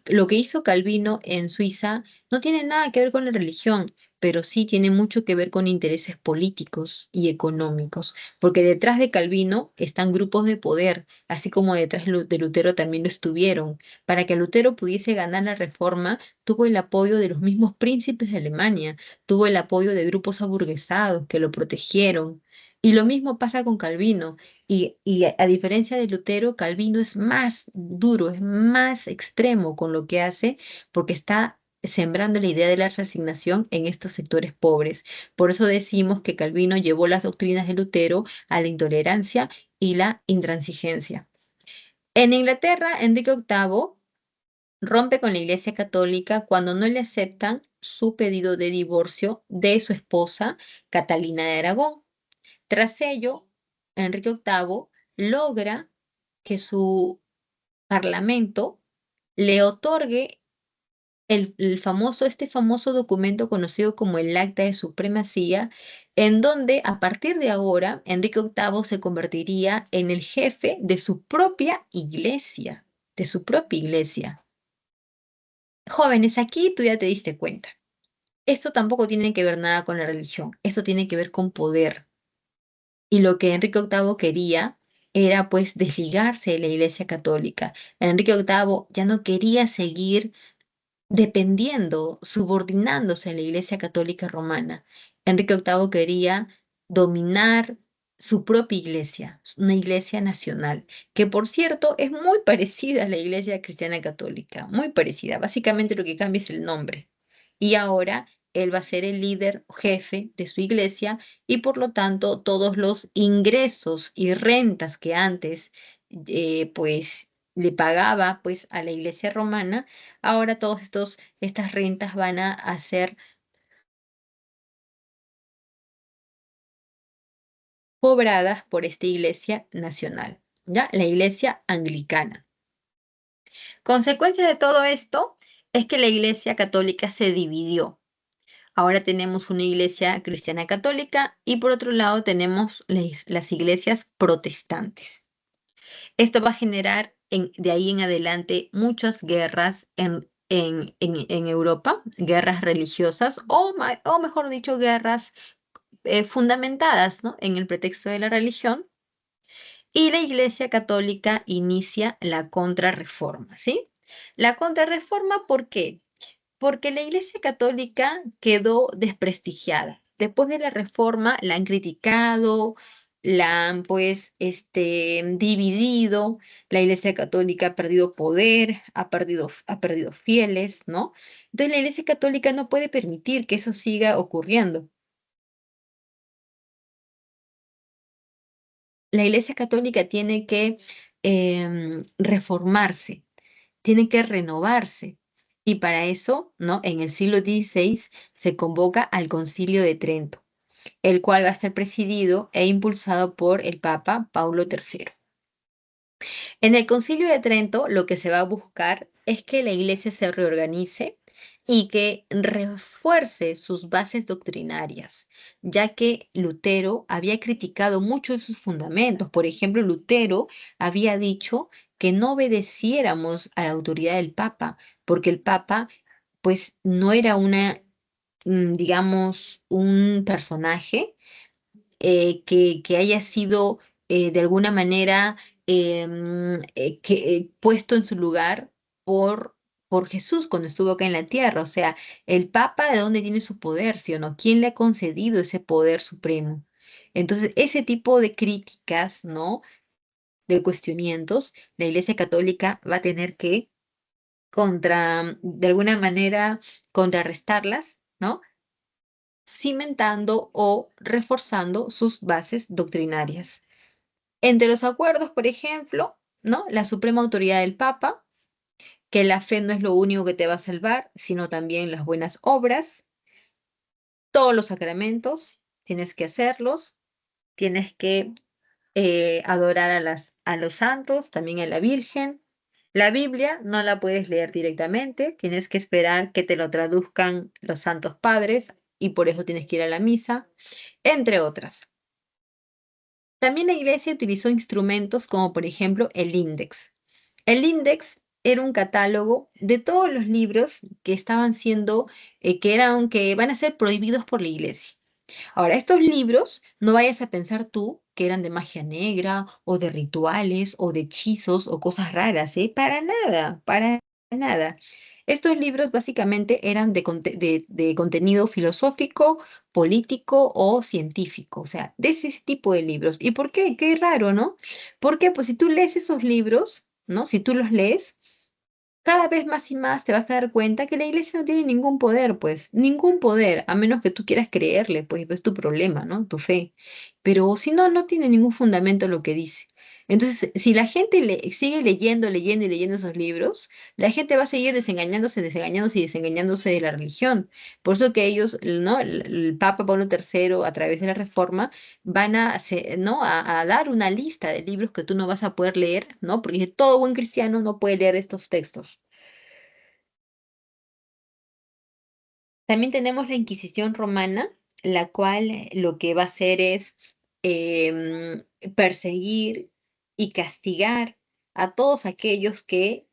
Lo que hizo Calvino en Suiza no tiene nada que ver con la religión, pero sí tiene mucho que ver con intereses políticos y económicos, porque detrás de Calvino están grupos de poder, así como detrás de Lutero también lo estuvieron. Para que Lutero pudiese ganar la reforma, tuvo el apoyo de los mismos príncipes de Alemania, tuvo el apoyo de grupos aburguesados que lo protegieron. Y lo mismo pasa con Calvino. Y a diferencia de Lutero, Calvino es más duro, es más extremo con lo que hace, porque está sembrando la idea de la resignación en estos sectores pobres. Por eso decimos que Calvino llevó las doctrinas de Lutero a la intolerancia y la intransigencia. En Inglaterra, Enrique VIII rompe con la Iglesia Católica cuando no le aceptan su pedido de divorcio de su esposa, Catalina de Aragón. Tras ello, Enrique VIII logra que su parlamento le otorgue este famoso documento conocido como el Acta de Supremacía, en donde a partir de ahora Enrique VIII se convertiría en el jefe de su propia iglesia, de su propia iglesia. Jóvenes, aquí tú ya te diste cuenta. Esto tampoco tiene que ver nada con la religión, esto tiene que ver con poder. Y lo que Enrique VIII quería era pues desligarse de la Iglesia Católica. Enrique VIII ya no quería seguir dependiendo, subordinándose a la Iglesia Católica Romana. Enrique VIII quería dominar su propia iglesia, una iglesia nacional, que por cierto es muy parecida a la Iglesia Cristiana Católica, muy parecida. Básicamente lo que cambia es el nombre. y ahora él va a ser el líder jefe de su iglesia y por lo tanto todos los ingresos y rentas que antes pues le pagaba pues a la iglesia romana, ahora estas rentas van a ser cobradas por esta iglesia nacional, ¿ya? La iglesia anglicana. Consecuencia de todo esto es que la iglesia católica se dividió. Ahora tenemos una iglesia cristiana católica y por otro lado tenemos las iglesias protestantes. Esto va a generar de ahí en adelante muchas guerras en Europa, guerras religiosas o mejor dicho, guerras fundamentadas, ¿no?, en el pretexto de la religión. Y la Iglesia Católica inicia la Contrarreforma, ¿sí? La Contrarreforma, ¿por qué? Porque la Iglesia Católica quedó desprestigiada. Después de la Reforma la han criticado, la han pues dividido, la Iglesia Católica ha perdido poder, ha perdido fieles, ¿no? Entonces la Iglesia Católica no puede permitir que eso siga ocurriendo. La Iglesia Católica tiene que reformarse, tiene que renovarse. Y para eso, ¿no? En el siglo XVI se convoca al Concilio de Trento, el cual va a ser presidido e impulsado por el Papa Paulo III. En el Concilio de Trento lo que se va a buscar es que la Iglesia se reorganice y que refuerce sus bases doctrinarias, ya que Lutero había criticado mucho de sus fundamentos. Por ejemplo, Lutero había dicho que no obedeciéramos a la autoridad del Papa, porque el Papa pues no era digamos, un personaje que haya sido de alguna manera puesto en su lugar por Jesús cuando estuvo acá en la tierra. O sea, el Papa, ¿de dónde tiene su poder, sí o no? ¿Quién le ha concedido ese poder supremo? Entonces, ese tipo de críticas, ¿no? De cuestionamientos, la Iglesia Católica va a tener que de alguna manera, contrarrestarlas, ¿no? Cimentando o reforzando sus bases doctrinarias. Entre los acuerdos, por ejemplo, ¿no? La suprema autoridad del Papa, que la fe no es lo único que te va a salvar, sino también las buenas obras, todos los sacramentos, tienes que hacerlos, tienes que adorar a los santos, también a la Virgen. La Biblia no la puedes leer directamente, tienes que esperar que te lo traduzcan los santos padres y por eso tienes que ir a la misa, entre otras. También la iglesia utilizó instrumentos como por ejemplo el índex. El índex era un catálogo de todos los libros que estaban siendo, que van a ser prohibidos por la iglesia. Ahora, estos libros, no vayas a pensar tú que eran de magia negra o de rituales o de hechizos o cosas raras, ¿eh? Para nada, para nada. Estos libros básicamente eran de contenido filosófico, político o científico, o sea, de ese tipo de libros. ¿Y por qué? Qué raro, ¿no? Porque pues si tú lees esos libros, ¿no? Si tú los lees, cada vez más y más te vas a dar cuenta que la iglesia no tiene ningún poder, pues, ningún poder, a menos que tú quieras creerle, pues, es tu problema, ¿no? Tu fe. Pero si no, no tiene ningún fundamento lo que dice. Entonces, si la gente sigue leyendo, leyendo y leyendo esos libros, la gente va a seguir desengañándose, desengañándose y desengañándose de la religión. Por eso que ellos, ¿no? El Papa Pablo III, a través de la Reforma, van ¿no? a dar una lista de libros que tú no vas a poder leer, ¿no? Porque todo buen cristiano no puede leer estos textos. También tenemos la Inquisición romana, la cual lo que va a hacer es perseguir y castigar a todos aquellos que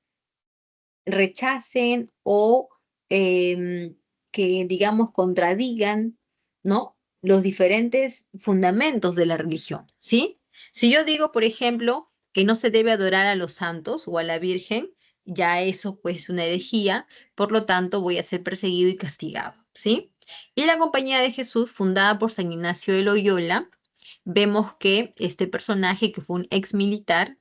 rechacen o que, digamos, contradigan, ¿no? Los diferentes fundamentos de la religión, ¿sí? Si yo digo, por ejemplo, que no se debe adorar a los santos o a la Virgen, ya eso pues es una herejía, por lo tanto voy a ser perseguido y castigado, ¿sí? Y la Compañía de Jesús, fundada por San Ignacio de Loyola, vemos que este personaje, que fue un ex militar,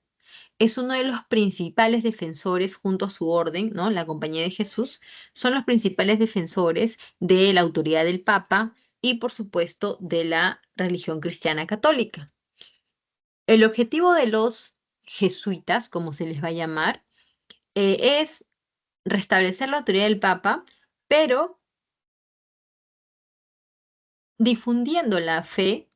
es uno de los principales defensores junto a su orden, ¿no? La Compañía de Jesús, son los principales defensores de la autoridad del Papa y, por supuesto, de la religión cristiana católica. El objetivo de los jesuitas, como se les va a llamar, es restablecer la autoridad del Papa, pero difundiendo la fe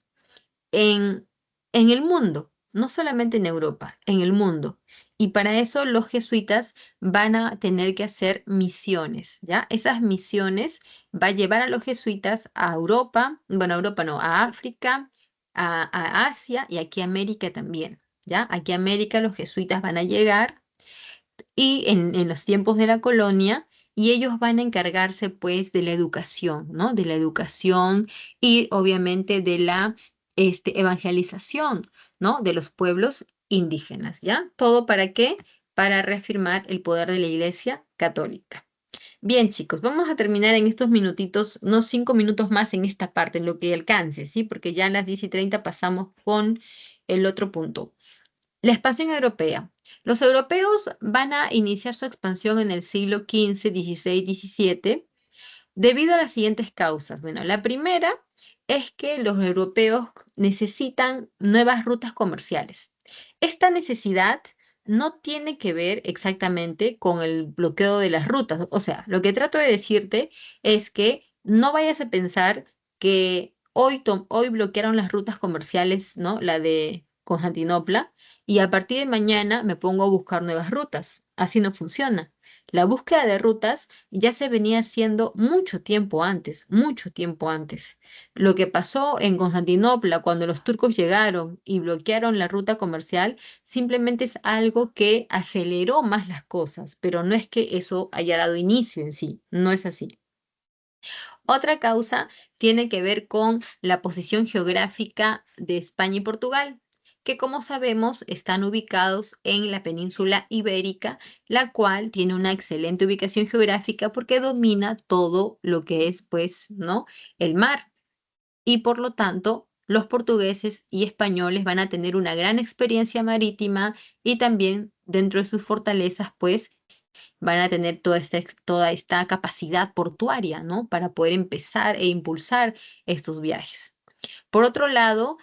en, en el mundo, no solamente en Europa, en el mundo. Y para eso los jesuitas van a tener que hacer misiones, ¿ya? Esas misiones va a llevar a los jesuitas a Europa, bueno, a Europa no, a África, a Asia y aquí a América también, ¿ya? Aquí a América los jesuitas van a llegar y en los tiempos de la colonia, y ellos van a encargarse pues de la educación, ¿no? De la educación y obviamente de la evangelización, ¿no? De los pueblos indígenas, ¿ya? ¿Todo para qué? Para reafirmar el poder de la Iglesia Católica. Bien, chicos, vamos a terminar en estos minutitos, unos 5 minutos más en esta parte, en lo que alcance, ¿sí? Porque ya a las 10:30 pasamos con el otro punto. La expansión europea. Los europeos van a iniciar su expansión en el siglo XV, XVI, XVII debido a las siguientes causas. Bueno, la primera es que los europeos necesitan nuevas rutas comerciales. Esta necesidad no tiene que ver exactamente con el bloqueo de las rutas. O sea, lo que trato de decirte es que no vayas a pensar que hoy bloquearon las rutas comerciales, ¿no? La de Constantinopla, y a partir de mañana me pongo a buscar nuevas rutas. Así no funciona. La búsqueda de rutas ya se venía haciendo mucho tiempo antes, mucho tiempo antes. Lo que pasó en Constantinopla cuando los turcos llegaron y bloquearon la ruta comercial simplemente es algo que aceleró más las cosas, pero no es que eso haya dado inicio en sí, no es así. Otra causa tiene que ver con la posición geográfica de España y Portugal, que como sabemos están ubicados en la península ibérica, la cual tiene una excelente ubicación geográfica porque domina todo lo que es, pues, ¿no? El mar. Y por lo tanto, los portugueses y españoles van a tener una gran experiencia marítima y también dentro de sus fortalezas, pues, van a tener toda esta capacidad portuaria, ¿no? Para poder empezar e impulsar estos viajes. Por otro lado,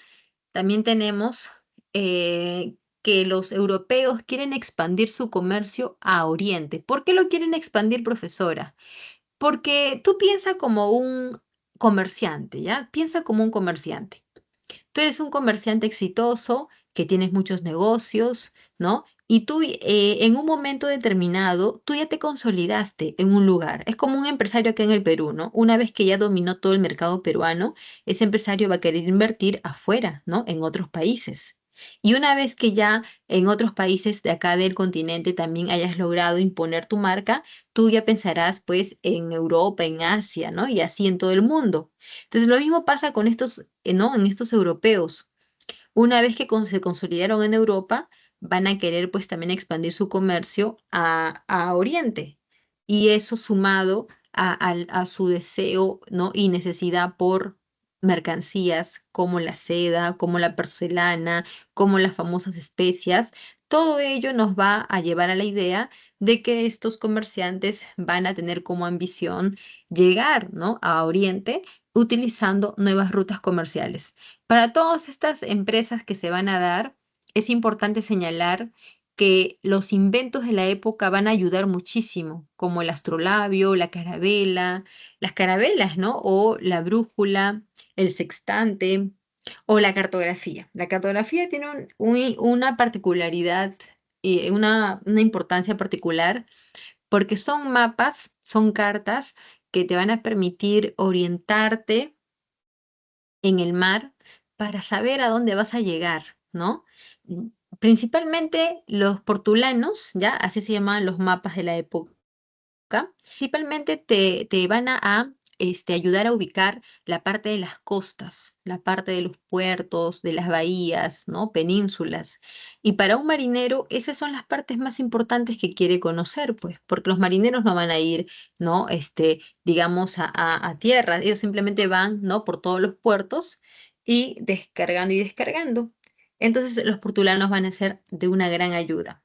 también tenemos que los europeos quieren expandir su comercio a Oriente. ¿Por qué lo quieren expandir, profesora? Porque tú piensas como un comerciante, ¿ya? Piensa como un comerciante. Tú eres un comerciante exitoso, que tienes muchos negocios, ¿no? Y tú en un momento determinado, tú ya te consolidaste en un lugar. Es como un empresario acá en el Perú, ¿no? Una vez que ya dominó todo el mercado peruano, ese empresario va a querer invertir afuera, ¿no? En otros países. Y una vez que ya en otros países de acá del continente también hayas logrado imponer tu marca, tú ya pensarás pues en Europa, en Asia, ¿no? Y así en todo el mundo. Entonces lo mismo pasa con estos, ¿no? En estos europeos. Una vez que se consolidaron en Europa, van a querer pues también expandir su comercio a Oriente. Y eso sumado a su deseo, ¿no? Y necesidad por mercancías como la seda, como la porcelana, como las famosas especias, todo ello nos va a llevar a la idea de que estos comerciantes van a tener como ambición llegar, ¿no? A Oriente utilizando nuevas rutas comerciales. Para todas estas empresas que se van a dar, es importante señalar que los inventos de la época van a ayudar muchísimo, como el astrolabio, la carabela, las carabelas, ¿no? O la brújula, el sextante o la cartografía. La cartografía tiene una particularidad y una importancia particular porque son mapas, son cartas que te van a permitir orientarte en el mar para saber a dónde vas a llegar, ¿no? Mm, Principalmente los portulanos, ¿ya? Así se llamaban los mapas de la época. Principalmente te van ayudar a ubicar la parte de las costas, la parte de los puertos, de las bahías, ¿no? Penínsulas. Y para un marinero, esas son las partes más importantes que quiere conocer, pues, porque los marineros no van a ir, ¿no? Digamos, a tierra, ellos simplemente van, ¿no? Por todos los puertos y descargando y descargando. Entonces los portulanos van a ser de una gran ayuda.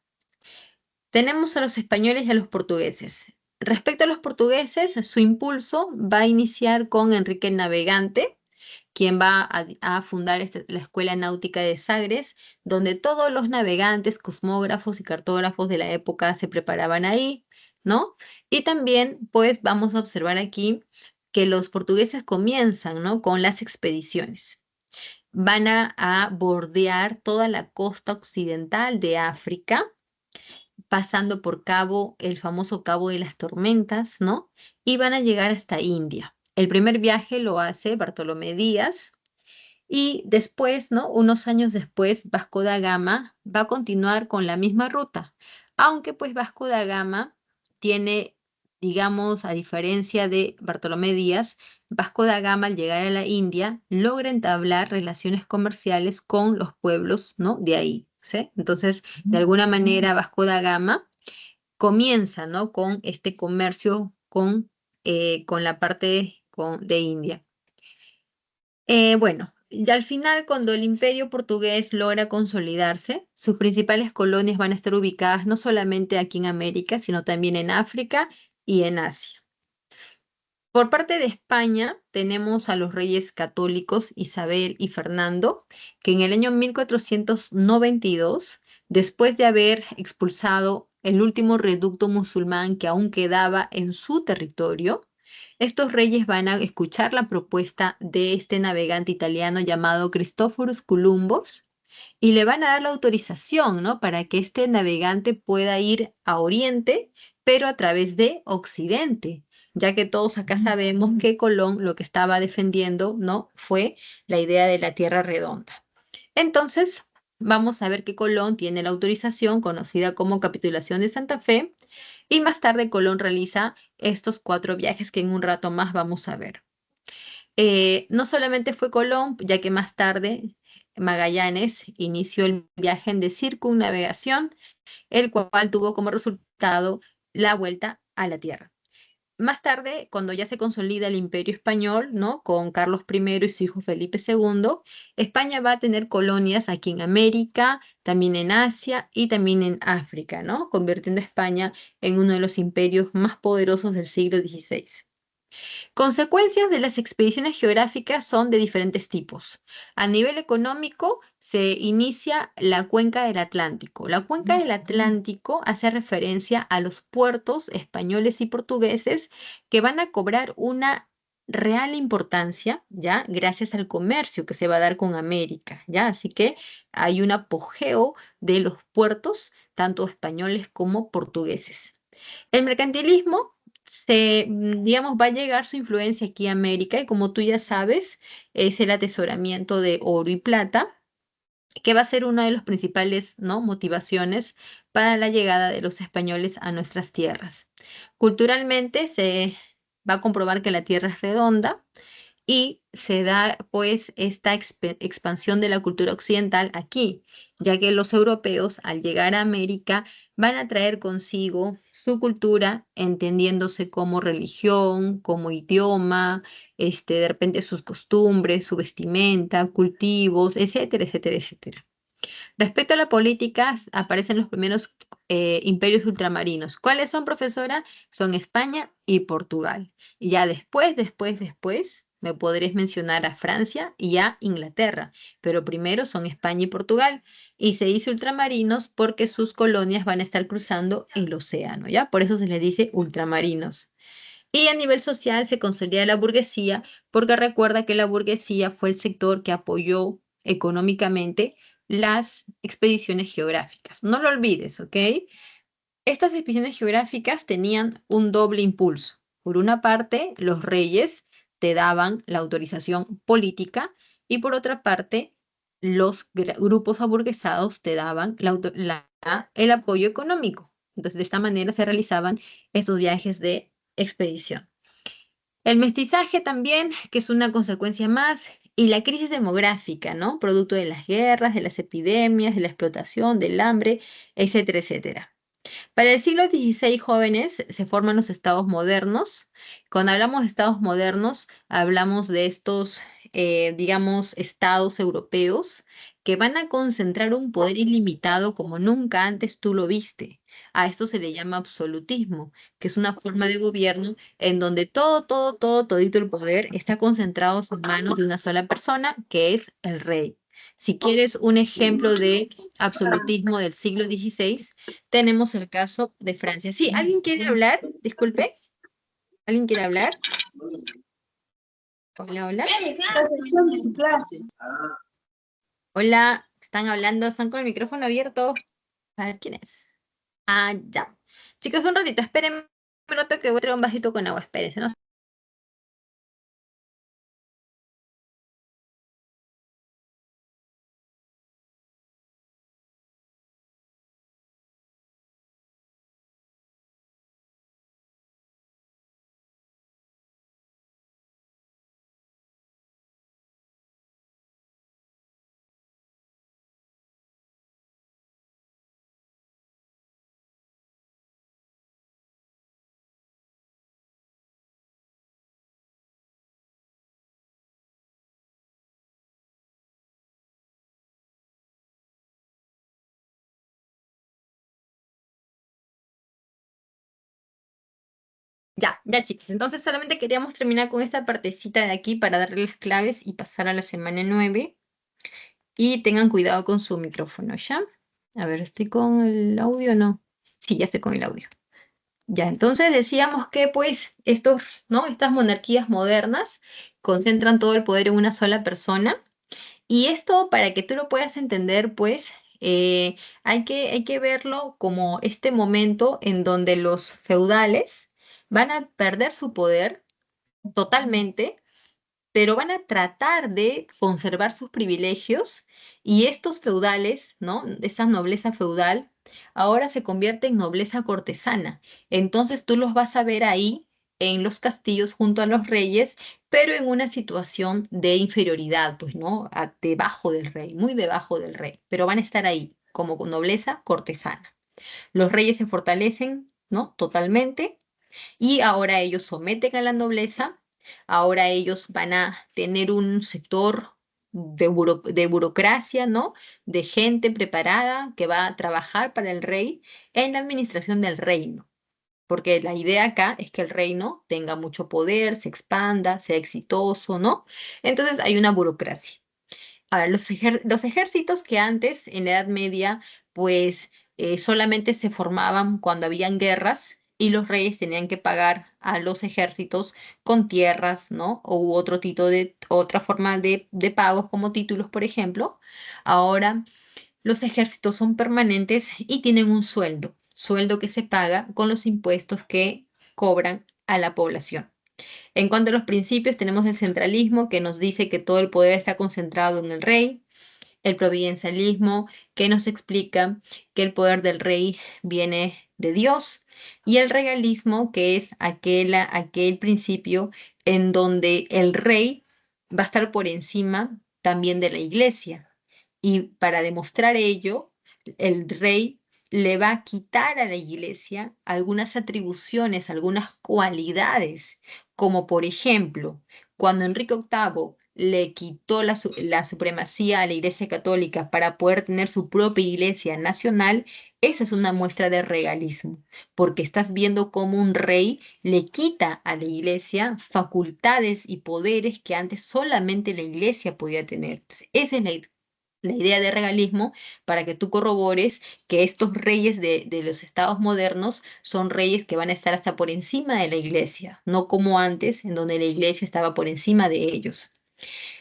Tenemos a los españoles y a los portugueses. Respecto a los portugueses, su impulso va a iniciar con Enrique el Navegante, quien va a fundar la Escuela Náutica de Sagres, donde todos los navegantes, cosmógrafos y cartógrafos de la época se preparaban ahí, ¿no? Y también, pues, vamos a observar aquí que los portugueses comienzan, ¿no? Con las expediciones. Van a bordear toda la costa occidental de África, pasando por el famoso Cabo de las Tormentas, ¿no? Y van a llegar hasta India. El primer viaje lo hace Bartolomé Díaz y después, ¿no? Unos años después, Vasco da Gama va a continuar con la misma ruta, aunque pues Vasco da Gama tiene, digamos, a diferencia de Bartolomé Díaz, Vasco da Gama al llegar a la India logra entablar relaciones comerciales con los pueblos, ¿no? De ahí, ¿sí? Entonces, de alguna manera, Vasco da Gama comienza, ¿no? Con este comercio con la parte de India. Bueno, ya al final, cuando el imperio portugués logra consolidarse, sus principales colonias van a estar ubicadas no solamente aquí en América, sino también en África y en Asia. Por parte de España, tenemos a los reyes católicos Isabel y Fernando, que en el año 1492, después de haber expulsado el último reducto musulmán que aún quedaba en su territorio, estos reyes van a escuchar la propuesta de este navegante italiano llamado Cristóforos Columbus y le van a dar la autorización, ¿no? Para que este navegante pueda ir a Oriente, pero a través de Occidente, ya que todos acá sabemos que Colón lo que estaba defendiendo, ¿no? Fue la idea de la Tierra redonda. Entonces, vamos a ver que Colón tiene la autorización conocida como Capitulación de Santa Fe y más tarde Colón realiza estos 4 viajes que en un rato más vamos a ver. No solamente fue Colón, ya que más tarde Magallanes inició el viaje de circunnavegación, el cual tuvo como resultado la vuelta a la Tierra. Más tarde, cuando ya se consolida el Imperio Español, ¿no? Con Carlos I y su hijo Felipe II, España va a tener colonias aquí en América, también en Asia y también en África, ¿no? Convirtiendo a España en uno de los imperios más poderosos del siglo XVI. Consecuencias de las expediciones geográficas son de diferentes tipos. A nivel económico, se inicia la cuenca del Atlántico. La cuenca del Atlántico hace referencia a los puertos españoles y portugueses que van a cobrar una real importancia, ¿ya? Gracias al comercio que se va a dar con América, ¿ya? Así que hay un apogeo de los puertos, tanto españoles como portugueses. El mercantilismo digamos, va a llegar su influencia aquí a América y como tú ya sabes, es el atesoramiento de oro y plata, que va a ser una de las principales, ¿no? Motivaciones para la llegada de los españoles a nuestras tierras. Culturalmente se va a comprobar que la tierra es redonda y se da pues esta expansión de la cultura occidental aquí, ya que los europeos al llegar a América van a traer consigo su cultura, entendiéndose como religión, como idioma, de repente sus costumbres, su vestimenta, cultivos, etcétera, etcétera, etcétera. Respecto a la política, aparecen los primeros imperios ultramarinos. ¿Cuáles son, profesora? Son España y Portugal. Y ya después, me podréis mencionar a Francia y a Inglaterra, pero primero son España y Portugal. Y se dice ultramarinos porque sus colonias van a estar cruzando el océano, ¿ya? Por eso se les dice ultramarinos. Y a nivel social se consolida la burguesía, porque recuerda que la burguesía fue el sector que apoyó económicamente las expediciones geográficas. No lo olvides, ¿ok? Estas expediciones geográficas tenían un doble impulso. Por una parte, los reyes te daban la autorización política y por otra parte, los grupos aburguesados te daban el apoyo económico. Entonces, de esta manera se realizaban estos viajes de expedición. El mestizaje también, que es una consecuencia más, y la crisis demográfica, ¿no? Producto de las guerras, de las epidemias, de la explotación, del hambre, etcétera, etcétera. Para el siglo XVI, jóvenes, se forman los estados modernos. Cuando hablamos de estados modernos, hablamos de estos, digamos, estados europeos que van a concentrar un poder ilimitado como nunca antes tú lo viste. A esto se le llama absolutismo, que es una forma de gobierno en donde todito el poder está concentrado en manos de una sola persona, que es el rey. Si quieres un ejemplo de absolutismo del siglo XVI, tenemos el caso de Francia. Sí, ¿alguien quiere hablar? Disculpe. ¿Alguien quiere hablar? Hola, hola. Hola, están hablando, están con el micrófono abierto. A ver quién es. Ah, ya. Chicos, un ratito, espérenme un rato que voy a traer un vasito con agua. Espérense, ¿no? Ya, ya chicos. Entonces solamente queríamos terminar con esta partecita de aquí para darle las claves y pasar a la semana 9. Y tengan cuidado con su micrófono, ¿ya? A ver, ¿estoy con el audio o no? Sí, ya estoy con el audio. Ya, entonces decíamos que pues estos, ¿no? Estas monarquías modernas concentran todo el poder en una sola persona y esto para que tú lo puedas entender pues hay que verlo como este momento en donde los feudales van a perder su poder totalmente, pero van a tratar de conservar sus privilegios y estos feudales, ¿no? Esta nobleza feudal, ahora se convierte en nobleza cortesana. Entonces tú los vas a ver ahí en los castillos junto a los reyes, pero en una situación de inferioridad, pues, ¿no? Debajo del rey, muy debajo del rey, pero van a estar ahí como nobleza cortesana. Los reyes se fortalecen, ¿no? Totalmente y ahora ellos someten a la nobleza, ahora ellos van a tener un sector de burocracia, ¿no? De gente preparada que va a trabajar para el rey en la administración del reino. Porque la idea acá es que el reino tenga mucho poder, se expanda, sea exitoso, ¿no? Entonces hay una burocracia. Ahora, los ejércitos que antes, en la Edad Media, pues solamente se formaban cuando habían guerras y los reyes tenían que pagar a los ejércitos con tierras, ¿no? O otro tipo otra forma de pagos como títulos, por ejemplo. Ahora, los ejércitos son permanentes y tienen un sueldo que se paga con los impuestos que cobran a la población. En cuanto a los principios, tenemos el centralismo que nos dice que todo el poder está concentrado en el rey, el providencialismo que nos explica que el poder del rey viene de Dios y el regalismo que es aquel principio en donde el rey va a estar por encima también de la iglesia. Y para demostrar ello, el rey le va a quitar a la iglesia algunas atribuciones, algunas cualidades, como por ejemplo, cuando Enrique VIII le quitó la supremacía a la Iglesia Católica para poder tener su propia iglesia nacional, esa es una muestra de regalismo, porque estás viendo cómo un rey le quita a la iglesia facultades y poderes que antes solamente la iglesia podía tener. Entonces, esa es la idea de regalismo para que tú corrobores que estos reyes de los estados modernos son reyes que van a estar hasta por encima de la iglesia, no como antes, en donde la iglesia estaba por encima de ellos.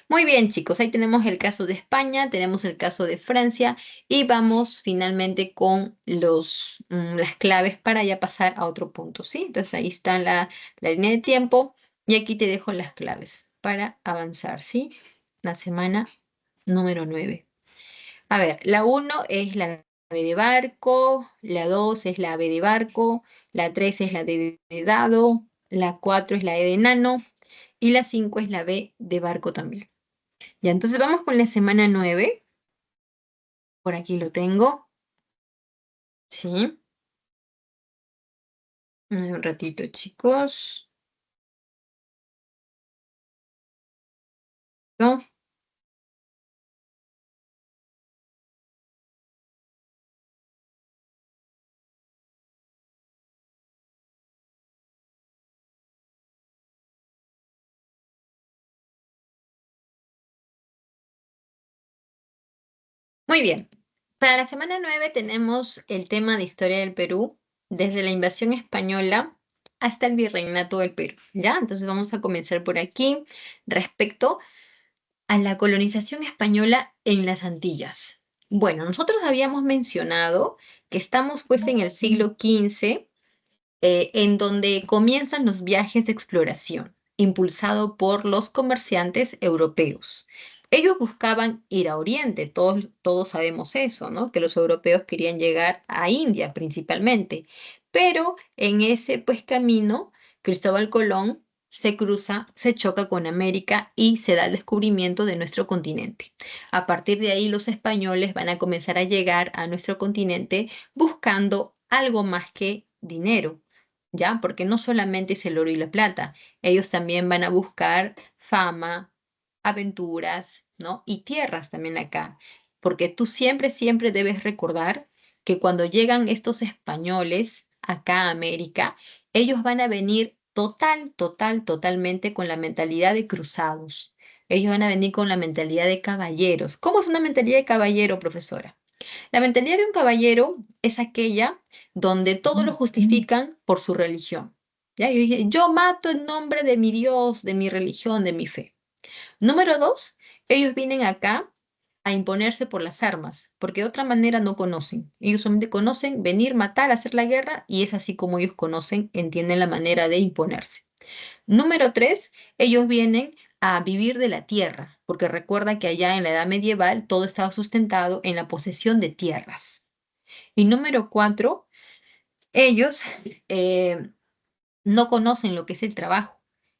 Muy bien, chicos, ahí tenemos el caso de España, tenemos el caso de Francia y vamos finalmente con las claves para ya pasar a otro punto, ¿sí? Entonces ahí está la línea de tiempo y aquí te dejo las claves para avanzar, ¿sí? La semana número 9. A ver, la uno es la B de barco, la 2 es la B de barco, la 3 es la D de dado, la 4 es la E de enano y la 5 es la B de barco también. Ya, entonces vamos con la semana 9. Por aquí lo tengo. Sí. Un ratito, chicos. ¿No? Muy bien. Para la semana 9 tenemos el tema de historia del Perú, desde la invasión española hasta el virreinato del Perú, ¿ya? Entonces vamos a comenzar por aquí respecto a la colonización española en las Antillas. Bueno, nosotros habíamos mencionado que estamos pues en el siglo XV, en donde comienzan los viajes de exploración, impulsado por los comerciantes europeos. Ellos buscaban ir a Oriente, todos sabemos eso, ¿no? Que los europeos querían llegar a India principalmente, pero en ese pues camino, Cristóbal Colón se cruza, se choca con América y se da el descubrimiento de nuestro continente. A partir de ahí, los españoles van a comenzar a llegar a nuestro continente buscando algo más que dinero, ¿ya? Porque no solamente es el oro y la plata, ellos también van a buscar fama, aventuras, ¿no? Y tierras también acá, porque tú siempre, siempre debes recordar que cuando llegan estos españoles acá a América, ellos van a venir totalmente con la mentalidad de cruzados. Ellos van a venir con la mentalidad de caballeros. ¿Cómo es una mentalidad de caballero, profesora? La mentalidad de un caballero es aquella donde todo lo justifican por su religión. ¿Ya? Yo dije, yo mato en nombre de mi Dios, de mi religión, de mi fe. Número dos, ellos vienen acá a imponerse por las armas, porque de otra manera no conocen. Ellos solamente conocen venir, matar, hacer la guerra, y es así como ellos conocen, entienden la manera de imponerse. Número tres, ellos vienen a vivir de la tierra, porque recuerda que allá en la edad medieval todo estaba sustentado en la posesión de tierras. Y número cuatro, ellos eh, no conocen lo que es el trabajo.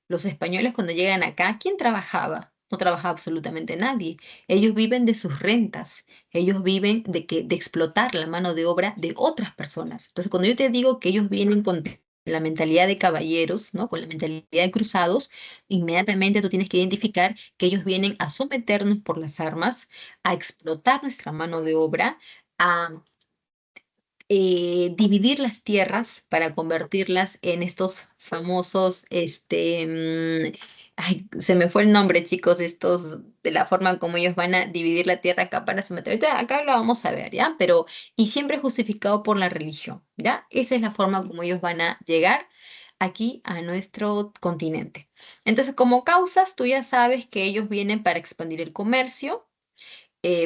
Los españoles cuando llegan acá, ¿quién trabajaba? No trabajaba absolutamente nadie. Ellos viven de sus rentas, ellos viven de explotar la mano de obra de otras personas. Entonces, cuando yo te digo que ellos vienen con la mentalidad de caballeros, ¿no? Con la mentalidad de cruzados, inmediatamente tú tienes que identificar que ellos vienen a someternos por las armas, a explotar nuestra mano de obra, a dividir las tierras para convertirlas en estos famosos, ay, se me fue el nombre, chicos, estos, de la forma como ellos van a dividir la tierra acá para someter. Ahorita acá lo vamos a ver, ¿ya? Pero, y siempre justificado por la religión, ¿ya? Esa es la forma como ellos van a llegar aquí a nuestro continente. Entonces, como causas, tú ya sabes que ellos vienen para expandir el comercio.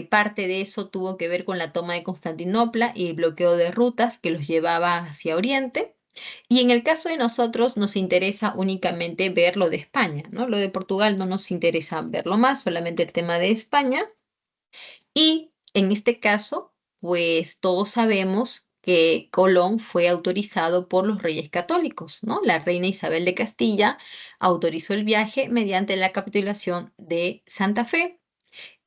Parte de eso tuvo que ver con la toma de Constantinopla y el bloqueo de rutas que los llevaba hacia Oriente. Y en el caso de nosotros nos interesa únicamente ver lo de España, ¿no? Lo de Portugal no nos interesa verlo más, solamente el tema de España. Y en este caso, pues todos sabemos que Colón fue autorizado por los reyes católicos, ¿no? La reina Isabel de Castilla autorizó el viaje mediante la capitulación de Santa Fe.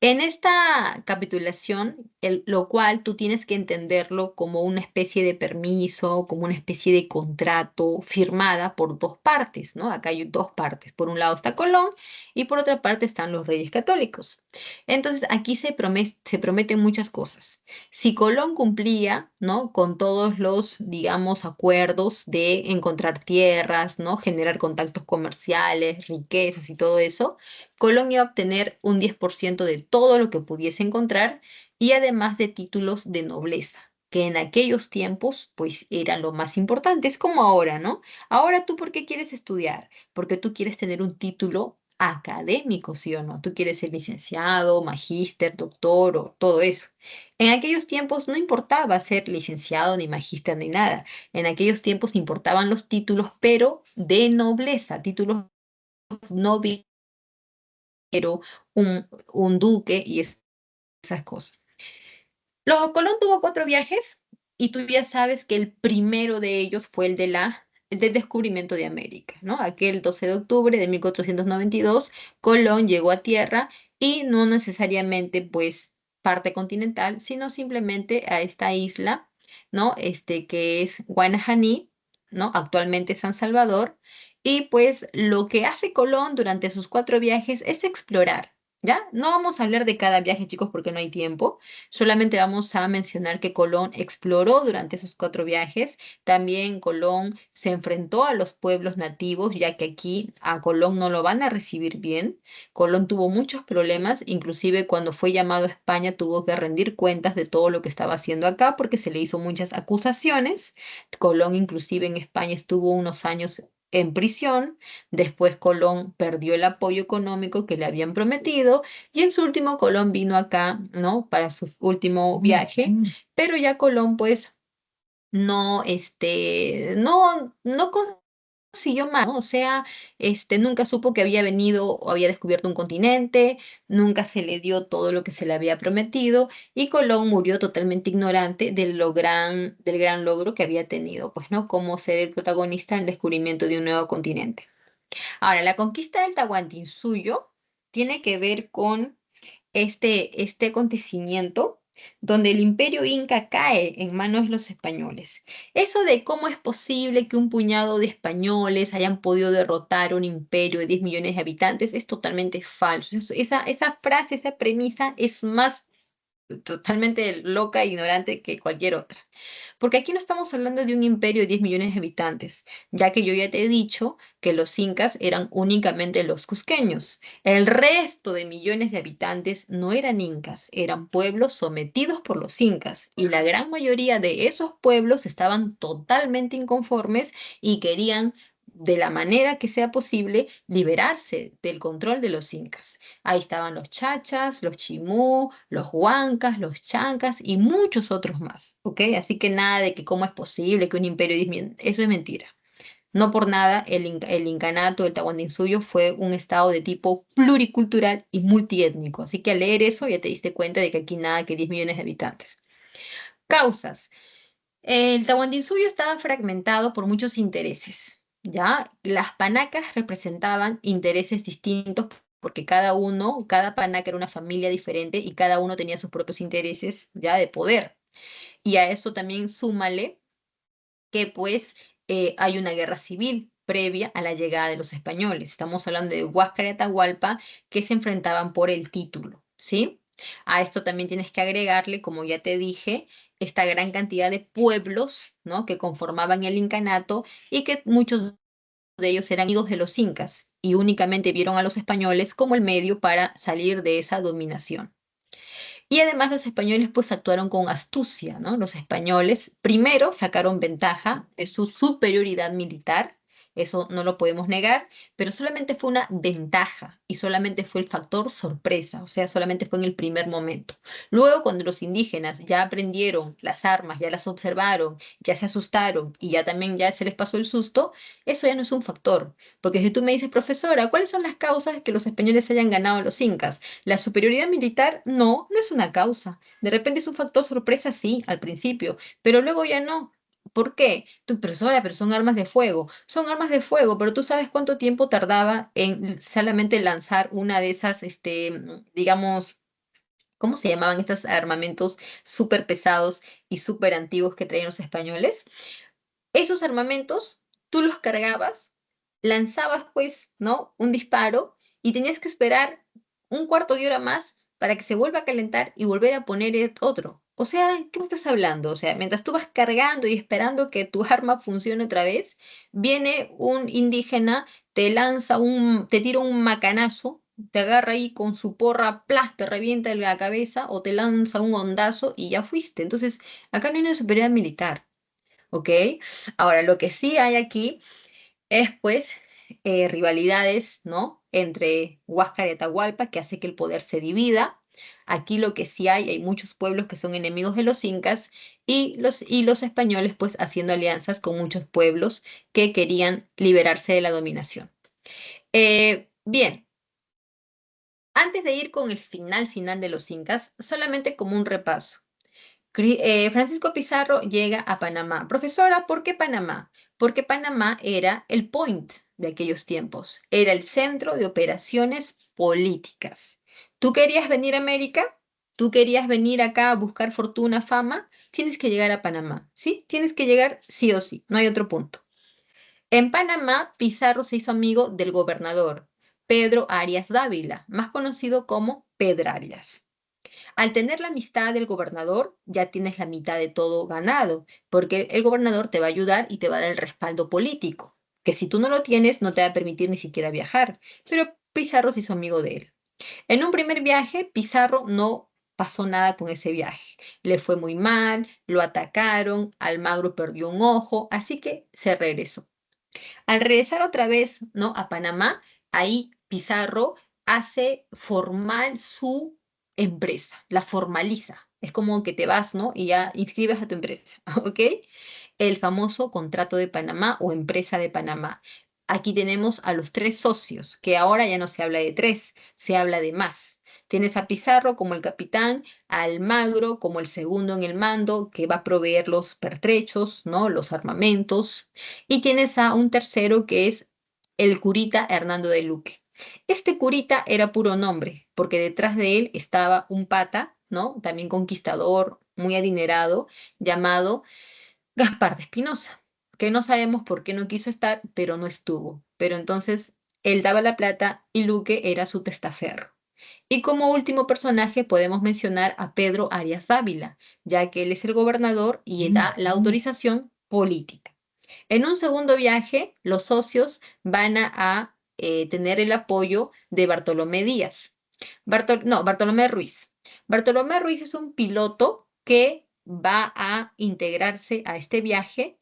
En esta capitulación, lo cual tú tienes que entenderlo como una especie de permiso, como una especie de contrato firmada por dos partes, ¿no? Acá hay dos partes. Por un lado está Colón y por otra parte están los Reyes Católicos. Entonces, aquí se prometen muchas cosas. Si Colón cumplía, ¿no? Con todos los, digamos, acuerdos de encontrar tierras, ¿no? Generar contactos comerciales, riquezas y todo eso, Colón iba a obtener un 10% de todo lo que pudiese encontrar y además de títulos de nobleza, que en aquellos tiempos pues eran lo más importante. Es como ahora, ¿no? Ahora tú, ¿por qué quieres estudiar? Porque tú quieres tener un título académico, ¿sí o no? Tú quieres ser licenciado, magíster, doctor o todo eso. En aquellos tiempos no importaba ser licenciado, ni magíster, ni nada. En aquellos tiempos importaban los títulos, pero de nobleza, títulos nobiliarios, un duque y esas cosas. Colón tuvo cuatro viajes y tú ya sabes que el primero de ellos fue el del descubrimiento de América, ¿no? Aquel 12 de octubre de 1492, Colón llegó a tierra y no necesariamente pues parte continental, sino simplemente a esta isla, ¿no? Que es Guanajaní, ¿no? Actualmente San Salvador. Y pues lo que hace Colón durante sus 4 viajes es explorar. ¿Ya? No vamos a hablar de cada viaje, chicos, porque no hay tiempo. Solamente vamos a mencionar que Colón exploró durante esos 4 viajes. También Colón se enfrentó a los pueblos nativos, ya que aquí a Colón no lo van a recibir bien. Colón tuvo muchos problemas, inclusive cuando fue llamado a España tuvo que rendir cuentas de todo lo que estaba haciendo acá porque se le hizo muchas acusaciones. Colón inclusive en España estuvo unos años en prisión. Después Colón perdió el apoyo económico que le habían prometido y en su último Colón vino acá, ¿no? Para su último viaje, pero ya Colón pues no, no consiguió más, ¿no? O sea, nunca supo que había venido o había descubierto un continente, nunca se le dio todo lo que se le había prometido y Colón murió totalmente ignorante del gran logro que había tenido, pues, ¿no? Como ser el protagonista en el descubrimiento de un nuevo continente. Ahora, la conquista del Tahuantinsuyo tiene que ver con este acontecimiento donde el imperio inca cae en manos de los españoles. Eso de cómo es posible que un puñado de españoles hayan podido derrotar un imperio de 10 millones de habitantes es totalmente falso. Esa frase, esa premisa es más totalmente loca e ignorante que cualquier otra. Porque aquí no estamos hablando de un imperio de 10 millones de habitantes, ya que yo ya te he dicho que los incas eran únicamente los cusqueños. El resto de millones de habitantes no eran incas, eran pueblos sometidos por los incas. Y la gran mayoría de esos pueblos estaban totalmente inconformes y querían, de la manera que sea posible, liberarse del control de los incas. Ahí estaban los chachas, los chimú, los huancas, los chancas y muchos otros más, ¿ok? Así que nada de que cómo es posible que un imperio disminuya, eso es mentira. No por nada el incanato, el Tahuantinsuyo fue un estado de tipo pluricultural y multiétnico. Así que al leer eso ya te diste cuenta de que aquí nada que 10 millones de habitantes. Causas. El Tahuantinsuyo estaba fragmentado por muchos intereses, ¿ya? Las panacas representaban intereses distintos porque cada panaca era una familia diferente y cada uno tenía sus propios intereses ya de poder. Y a eso también súmale que pues hay una guerra civil previa a la llegada de los españoles. Estamos hablando de Huáscar y Atahualpa que se enfrentaban por el título, ¿sí? A esto también tienes que agregarle, como ya te dije, esta gran cantidad de pueblos, ¿no? Que conformaban el incanato y que muchos de ellos eran hijos de los incas y únicamente vieron a los españoles como el medio para salir de esa dominación. Y además los españoles pues actuaron con astucia, ¿no? Los españoles primero sacaron ventaja de su superioridad militar, eso no lo podemos negar, pero solamente fue una ventaja y solamente fue el factor sorpresa, o sea, solamente fue en el primer momento. Luego, cuando los indígenas ya aprendieron las armas, ya las observaron, ya se asustaron y ya también ya se les pasó el susto, eso ya no es un factor. Porque si tú me dices, profesora, ¿cuáles son las causas de que los españoles hayan ganado a los incas? La superioridad militar no es una causa. De repente es un factor sorpresa, sí, al principio, pero luego ya no. ¿Por qué? Tu profesora, pero son armas de fuego. Son armas de fuego, pero tú sabes cuánto tiempo tardaba en solamente lanzar una de esas, digamos, ¿cómo se llamaban estos armamentos súper pesados y súper antiguos que traían los españoles? Esos armamentos tú los cargabas, lanzabas pues, ¿no? Un disparo y tenías que esperar un cuarto de hora más para que se vuelva a calentar y volver a poner otro. O sea, ¿qué me estás hablando? O sea, mientras tú vas cargando y esperando que tu arma funcione otra vez, viene un indígena, te tira un macanazo, te agarra ahí con su porra, ¡plas!, te revienta en la cabeza o te lanza un ondazo y ya fuiste. Entonces, acá no hay una superioridad militar. ¿Ok? Ahora, lo que sí hay aquí es pues rivalidades, ¿no? Entre Huáscar y Atahualpa, que hace que el poder se divida. Aquí lo que sí hay muchos pueblos que son enemigos de los incas y los españoles pues haciendo alianzas con muchos pueblos que querían liberarse de la dominación. Bien, antes de ir con el final de los incas, solamente como un repaso. Francisco Pizarro llega a Panamá. Profesora, ¿por qué Panamá? Porque Panamá era el point de aquellos tiempos, era el centro de operaciones políticas. ¿Tú querías venir a América? ¿Tú querías venir acá a buscar fortuna, fama? Tienes que llegar a Panamá, ¿sí? Tienes que llegar sí o sí, no hay otro punto. En Panamá, Pizarro se hizo amigo del gobernador Pedro Arias Dávila, más conocido como Pedrarias. Al tener la amistad del gobernador, ya tienes la mitad de todo ganado, porque el gobernador te va a ayudar y te va a dar el respaldo político, que si tú no lo tienes, no te va a permitir ni siquiera viajar. Pero Pizarro se hizo amigo de él. En un primer viaje, Pizarro no pasó nada con ese viaje. Le fue muy mal, lo atacaron, Almagro perdió un ojo, así que se regresó. Al regresar otra vez, ¿no? A Panamá, ahí Pizarro hace formal su empresa, la formaliza. Es como que te vas, ¿no? Y ya inscribes a tu empresa, ¿ok? El famoso contrato de Panamá o empresa de Panamá. Aquí tenemos a los tres socios, que ahora ya no se habla de tres, se habla de más. Tienes a Pizarro como el capitán, a Almagro como el segundo en el mando, que va a proveer los pertrechos, ¿no? Los armamentos. Y tienes a un tercero que es el curita Hernando de Luque. Este curita era puro nombre, porque detrás de él estaba un pata, ¿no? También conquistador, muy adinerado, llamado Gaspar de Espinosa, que no sabemos por qué no quiso estar, pero no estuvo. Pero entonces él daba la plata y Luque era su testaferro. Y como último personaje podemos mencionar a Pedro Arias Dávila, ya que él es el gobernador y él da la autorización política. En un segundo viaje, los socios van a tener el apoyo de Bartolomé Díaz. No, Bartolomé Ruiz. Bartolomé Ruiz es un piloto que va a integrarse a este viaje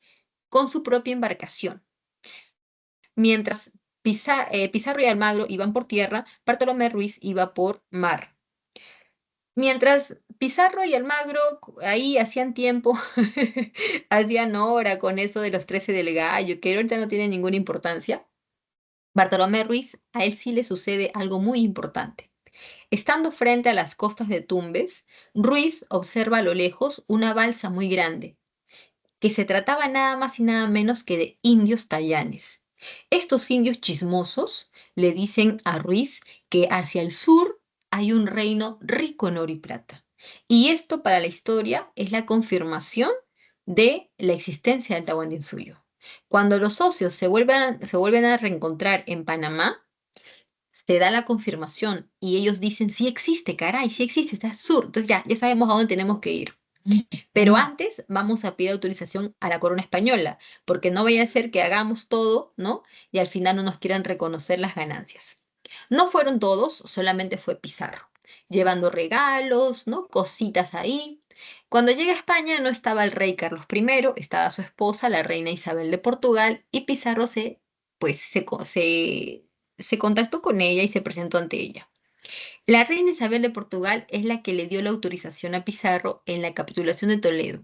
con su propia embarcación. Mientras Pizarro y Almagro iban por tierra, Bartolomé Ruiz iba por mar. Mientras Pizarro y Almagro ahí hacían tiempo, hacían hora con eso de los 13 del gallo, que ahorita no tiene ninguna importancia, Bartolomé Ruiz, a él sí le sucede algo muy importante. Estando frente a las costas de Tumbes, Ruiz observa a lo lejos una balsa muy grande, que se trataba nada más y nada menos que de indios tayanes. Estos indios chismosos le dicen a Ruiz que hacia el sur hay un reino rico en oro y plata. Y esto para la historia es la confirmación de la existencia del Tahuantinsuyo. Cuando los socios se vuelven a reencontrar en Panamá, se da la confirmación y ellos dicen, sí existe, caray, sí existe, está al sur. Entonces ya sabemos a dónde tenemos que ir. Pero antes vamos a pedir autorización a la corona española, porque no vaya a ser que hagamos todo, ¿no? Y al final no nos quieran reconocer las ganancias. No fueron todos, solamente fue Pizarro, llevando regalos, ¿no? Cositas ahí. Cuando llega a España no estaba el rey Carlos I, estaba su esposa, la reina Isabel de Portugal, y Pizarro se contactó con ella y se presentó ante ella. La reina Isabel de Portugal es la que le dio la autorización a Pizarro en la capitulación de Toledo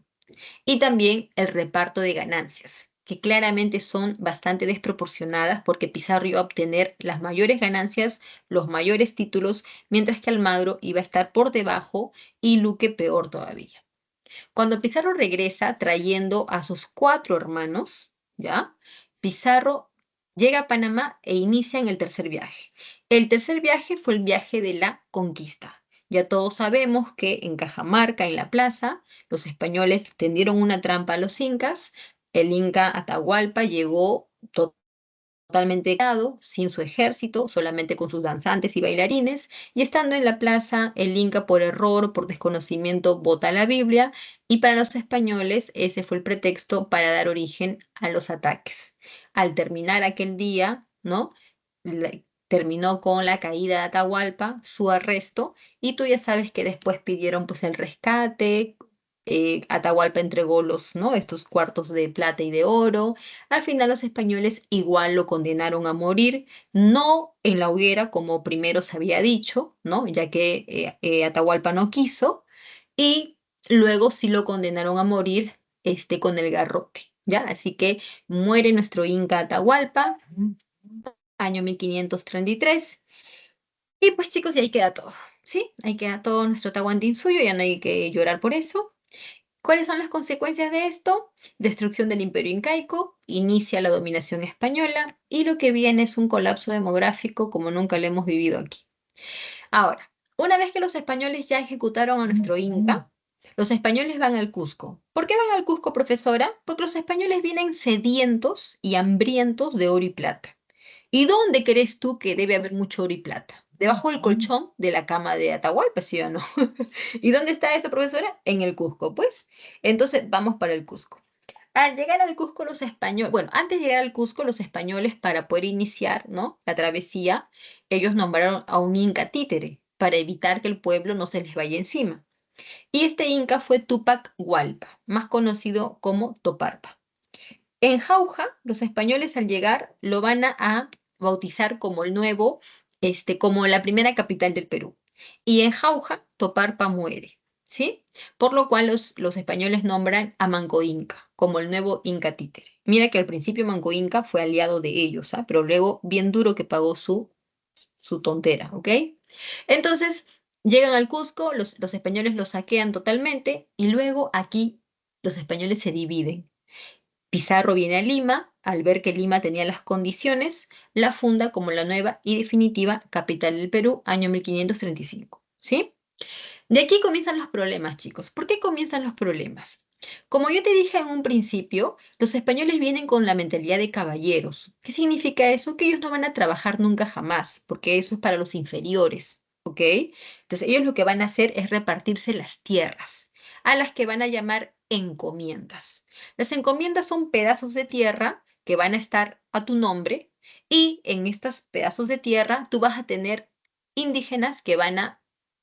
y también el reparto de ganancias, que claramente son bastante desproporcionadas porque Pizarro iba a obtener las mayores ganancias, los mayores títulos, mientras que Almagro iba a estar por debajo y Luque peor todavía. Cuando Pizarro regresa trayendo a sus cuatro hermanos, ¿ya? Pizarro llega a Panamá e inician el tercer viaje. El tercer viaje fue el viaje de la conquista. Ya todos sabemos que en Cajamarca, en la plaza, los españoles tendieron una trampa a los incas. El inca Atahualpa llegó totalmente quedado, sin su ejército, solamente con sus danzantes y bailarines, y estando en la plaza, el Inca por error, por desconocimiento, bota la Biblia, y para los españoles ese fue el pretexto para dar origen a los ataques. Al terminar aquel día, ¿no? Terminó con la caída de Atahualpa, su arresto, y tú ya sabes que después pidieron pues el rescate. Atahualpa entregó ¿no? Estos cuartos de plata y de oro. Al final los españoles igual lo condenaron a morir, no en la hoguera como primero se había dicho, ¿no? Ya que Atahualpa no quiso, y luego sí lo condenaron a morir con el garrote, ¿ya? Así que muere nuestro Inca Atahualpa, año 1533. Y pues chicos, y ahí queda todo, ¿sí? Ahí queda todo nuestro Tahuantinsuyo, ya no hay que llorar por eso. ¿Cuáles son las consecuencias de esto? Destrucción del imperio incaico, inicia la dominación española y lo que viene es un colapso demográfico como nunca lo hemos vivido aquí. Ahora, una vez que los españoles ya ejecutaron a nuestro Inca, Los españoles van al Cusco. ¿Por qué van al Cusco, profesora? Porque los españoles vienen sedientos y hambrientos de oro y plata. ¿Y dónde crees tú que debe haber mucho oro y plata? Debajo del colchón de la cama de Atahualpa, ¿sí o no? ¿Y dónde está eso, profesora? En el Cusco, pues. Entonces vamos para el Cusco. Al llegar al Cusco, los españoles, bueno, antes de llegar al Cusco, los españoles, para poder iniciar, ¿no?, la travesía, ellos nombraron a un inca títere para evitar que el pueblo no se les vaya encima. Y este inca fue Túpac Hualpa, más conocido como Toparpa. En Jauja, los españoles al llegar lo van a bautizar como el nuevo, como la primera capital del Perú. Y en Jauja, Toparpa muere, ¿sí? Por lo cual los españoles nombran a Manco Inca como el nuevo Inca títere. Mira que al principio Manco Inca fue aliado de ellos, ¿ah? Pero luego bien duro que pagó su tontera, ¿ok? Entonces, llegan al Cusco, los españoles lo saquean totalmente y luego aquí los españoles se dividen. Pizarro viene a Lima, al ver que Lima tenía las condiciones, la funda como la nueva y definitiva capital del Perú, año 1535, ¿sí? De aquí comienzan los problemas, chicos. ¿Por qué comienzan los problemas? Como yo te dije en un principio, los españoles vienen con la mentalidad de caballeros. ¿Qué significa eso? Que ellos no van a trabajar nunca jamás, porque eso es para los inferiores, ¿ok? Entonces ellos lo que van a hacer es repartirse las tierras, a las que van a llamar encomiendas. Las encomiendas son pedazos de tierra que van a estar a tu nombre y en estos pedazos de tierra tú vas a tener indígenas que van a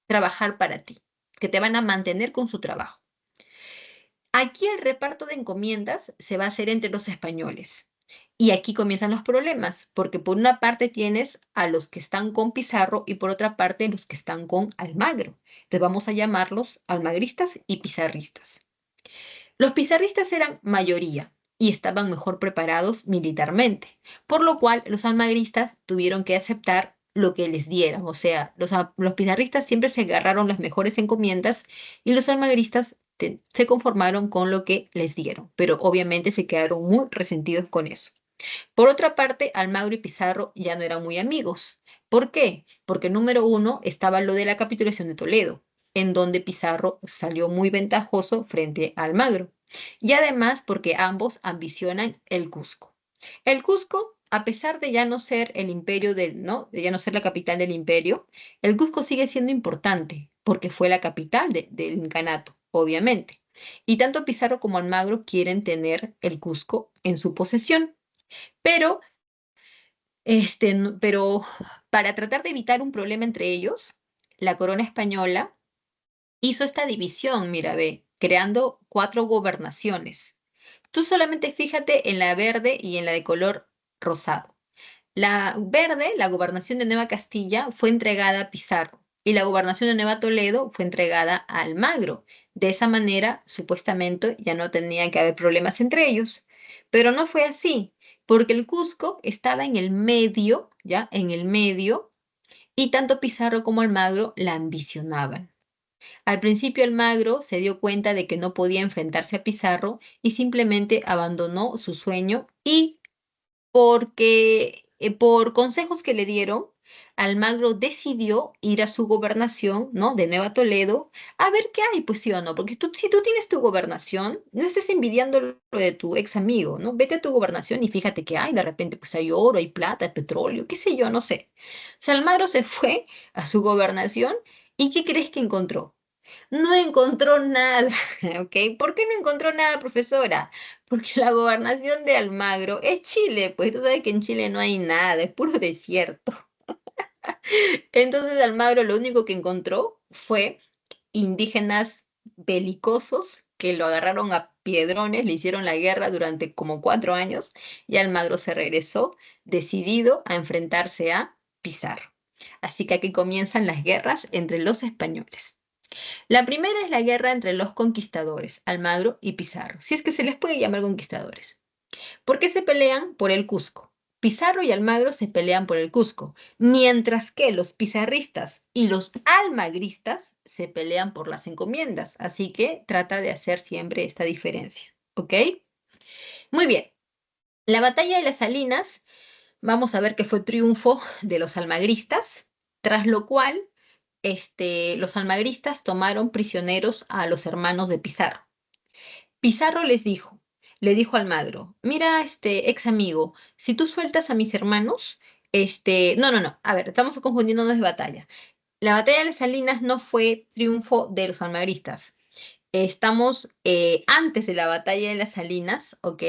trabajar para ti, que te van a mantener con su trabajo. Aquí el reparto de encomiendas se va a hacer entre los españoles. Y aquí comienzan los problemas, porque por una parte tienes a los que están con Pizarro y por otra parte los que están con Almagro. Entonces vamos a llamarlos almagristas y pizarristas. Los pizarristas eran mayoría y estaban mejor preparados militarmente, por lo cual los almagristas tuvieron que aceptar lo que les dieran. O sea, los pizarristas siempre se agarraron las mejores encomiendas y los almagristas se conformaron con lo que les dieron, pero obviamente se quedaron muy resentidos con eso. Por otra parte, Almagro y Pizarro ya no eran muy amigos. ¿Por qué? Porque número uno estaba lo de la capitulación de Toledo, en donde Pizarro salió muy ventajoso frente a Almagro. Y además porque ambos ambicionan el Cusco. El Cusco, a pesar de ya no ser el imperio del, ¿no?, de ya no ser la capital del imperio, el Cusco sigue siendo importante porque fue la capital del incanato, obviamente. Y tanto Pizarro como Almagro quieren tener el Cusco en su posesión. Pero, pero para tratar de evitar un problema entre ellos, la corona española hizo esta división, mira, ve, creando 4 gobernaciones. Tú solamente fíjate en la verde y en la de color rosado. La verde, la gobernación de Nueva Castilla, fue entregada a Pizarro y la gobernación de Nueva Toledo fue entregada a Almagro. De esa manera, supuestamente, ya no tenía que haber problemas entre ellos. Pero no fue así, porque el Cusco estaba en el medio, ¿ya? En el medio, y tanto Pizarro como Almagro la ambicionaban. Al principio Almagro se dio cuenta de que no podía enfrentarse a Pizarro y simplemente abandonó su sueño y porque por consejos que le dieron, Almagro decidió ir a su gobernación, ¿no?, de Nueva Toledo, a ver qué hay, pues sí o no, porque si tú tienes tu gobernación, no estés envidiando lo de tu ex amigo, ¿no? Vete a tu gobernación y fíjate qué hay, de repente pues hay oro, hay plata, hay petróleo, qué sé yo, no sé. O sea, Almagro se fue a su gobernación y ¿qué crees que encontró? No encontró nada, ¿ok? ¿Por qué no encontró nada, profesora? Porque la gobernación de Almagro es Chile, pues tú sabes que en Chile no hay nada, es puro desierto. Entonces Almagro lo único que encontró fue indígenas belicosos que lo agarraron a piedrones, le hicieron la guerra durante como 4 años y Almagro se regresó decidido a enfrentarse a Pizarro. Así que aquí comienzan las guerras entre los españoles. La primera es la guerra entre los conquistadores, Almagro y Pizarro, si es que se les puede llamar conquistadores. ¿Por qué se pelean? Por el Cusco. Pizarro y Almagro se pelean por el Cusco, mientras que los pizarristas y los almagristas se pelean por las encomiendas. Así que trata de hacer siempre esta diferencia. ¿Ok? Muy bien. La batalla de las Salinas, vamos a ver que fue triunfo de los almagristas, tras lo cual los almagristas tomaron prisioneros a los hermanos de Pizarro. Pizarro le dijo a Almagro, mira, ex amigo, si tú sueltas a mis hermanos, no, a ver, estamos confundiéndonos de batalla. La batalla de las Salinas no fue triunfo de los almagristas. Estamos antes de la batalla de las Salinas, ¿ok?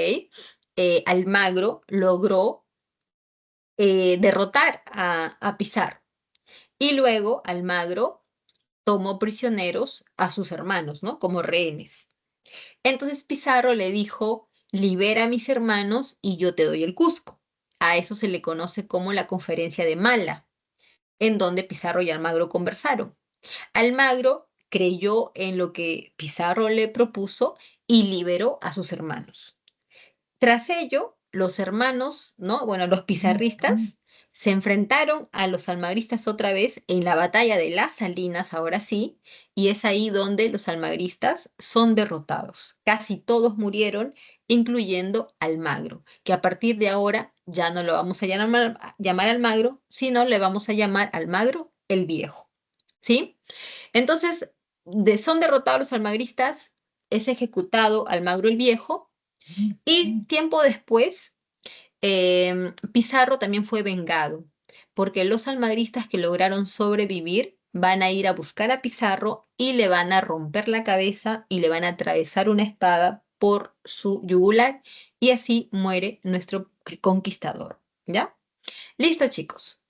Almagro logró derrotar a Pizarro y luego Almagro tomó prisioneros a sus hermanos, ¿no? Como rehenes. Entonces Pizarro le dijo, libera a mis hermanos y yo te doy el Cusco. A eso se le conoce como la conferencia de Mala, en donde Pizarro y Almagro conversaron. Almagro creyó en lo que Pizarro le propuso y liberó a sus hermanos. Tras ello, los hermanos, ¿no? Bueno, los pizarristas se enfrentaron a los almagristas otra vez en la batalla de las Salinas, ahora sí, y es ahí donde los almagristas son derrotados. Casi todos murieron, incluyendo Almagro, que a partir de ahora ya no lo vamos a llamar Almagro, sino le vamos a llamar Almagro el Viejo, ¿sí? Entonces, son derrotados los almagristas, es ejecutado Almagro el Viejo, y tiempo después, Pizarro también fue vengado, porque los almagristas que lograron sobrevivir van a ir a buscar a Pizarro y le van a romper la cabeza y le van a atravesar una espada por su yugular y así muere nuestro conquistador, ¿ya? Listo, chicos.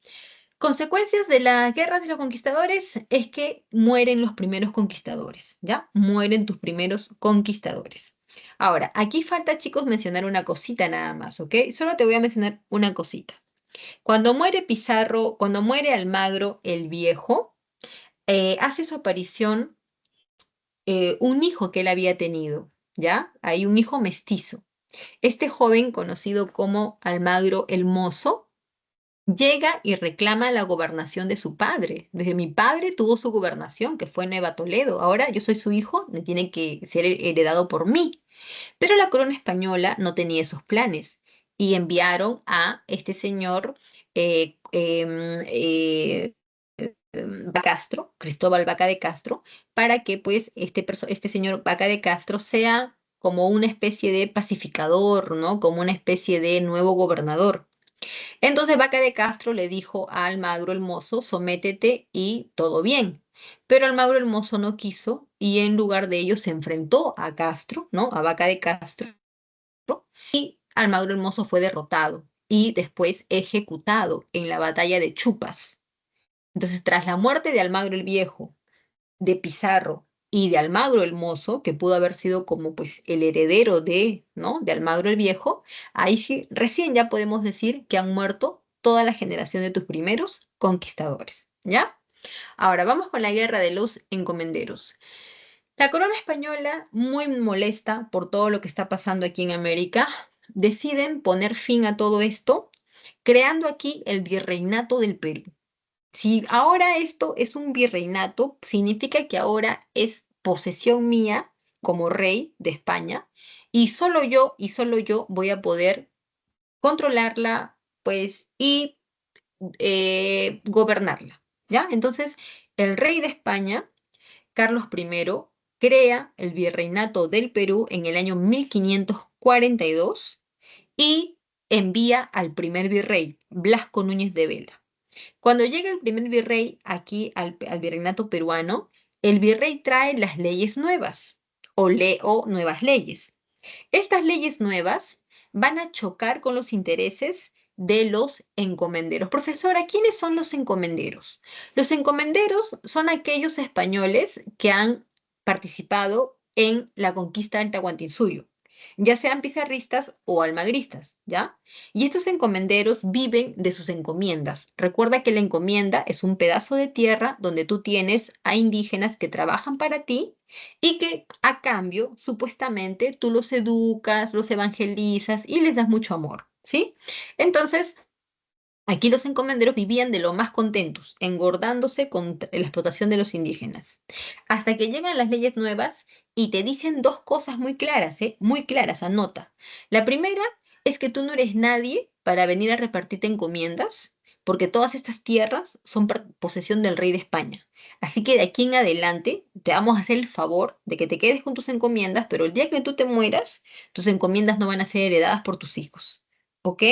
Consecuencias de las guerras de los conquistadores es que mueren los primeros conquistadores, ¿ya? Mueren tus primeros conquistadores. Ahora, aquí falta, chicos, mencionar una cosita nada más, ¿ok? Solo te voy a mencionar una cosita. Cuando muere Pizarro, cuando muere Almagro el Viejo, hace su aparición un hijo que él había tenido, ¿ya? Hay un hijo mestizo. Este joven, conocido como Almagro el Mozo, llega y reclama la gobernación de su padre. Desde mi padre tuvo su gobernación, que fue Nueva Toledo. Ahora yo soy su hijo, me tiene que ser heredado por mí. Pero la corona española no tenía esos planes y enviaron a este señor Castro, Cristóbal Vaca de Castro, para que pues este señor Vaca de Castro sea como una especie de pacificador, ¿no? Como una especie de nuevo gobernador. Entonces Vaca de Castro le dijo a Almagro el Mozo, sométete y todo bien. Pero Almagro el Mozo no quiso y en lugar de ello se enfrentó a Castro, ¿no? A Vaca de Castro, y Almagro el Mozo fue derrotado y después ejecutado en la batalla de Chupas. Entonces, tras la muerte de Almagro el Viejo, de Pizarro y de Almagro el Mozo, que pudo haber sido como pues el heredero de, ¿no? De Almagro el Viejo, ahí sí, recién ya podemos decir que han muerto toda la generación de tus primeros conquistadores, ¿ya? Ahora vamos con la guerra de los encomenderos. La corona española, muy molesta por todo lo que está pasando aquí en América, deciden poner fin a todo esto, creando aquí el virreinato del Perú. Si ahora esto es un virreinato, significa que ahora es posesión mía como rey de España y solo yo voy a poder controlarla, pues, y gobernarla, ¿ya? Entonces, el rey de España, Carlos I, crea el virreinato del Perú en el año 1542 y envía al primer virrey, Blasco Núñez de Vela. Cuando llega el primer virrey aquí al virreinato peruano, el virrey trae las leyes nuevas o nuevas leyes. Estas leyes nuevas van a chocar con los intereses de los encomenderos. Profesora, ¿quiénes son los encomenderos? Los encomenderos son aquellos españoles que han participado en la conquista del Tahuantinsuyo, ya sean pizarristas o almagristas, ¿ya? Y estos encomenderos viven de sus encomiendas. Recuerda que la encomienda es un pedazo de tierra donde tú tienes a indígenas que trabajan para ti y que a cambio, supuestamente, tú los educas, los evangelizas y les das mucho amor, ¿sí? Entonces, aquí los encomenderos vivían de lo más contentos, engordándose con la explotación de los indígenas. Hasta que llegan las leyes nuevas y te dicen dos cosas muy claras, ¿eh? Muy claras, anota. La primera es que tú no eres nadie para venir a repartirte encomiendas, porque todas estas tierras son posesión del rey de España. Así que de aquí en adelante te vamos a hacer el favor de que te quedes con tus encomiendas, pero el día que tú te mueras, tus encomiendas no van a ser heredadas por tus hijos. ¿Ok?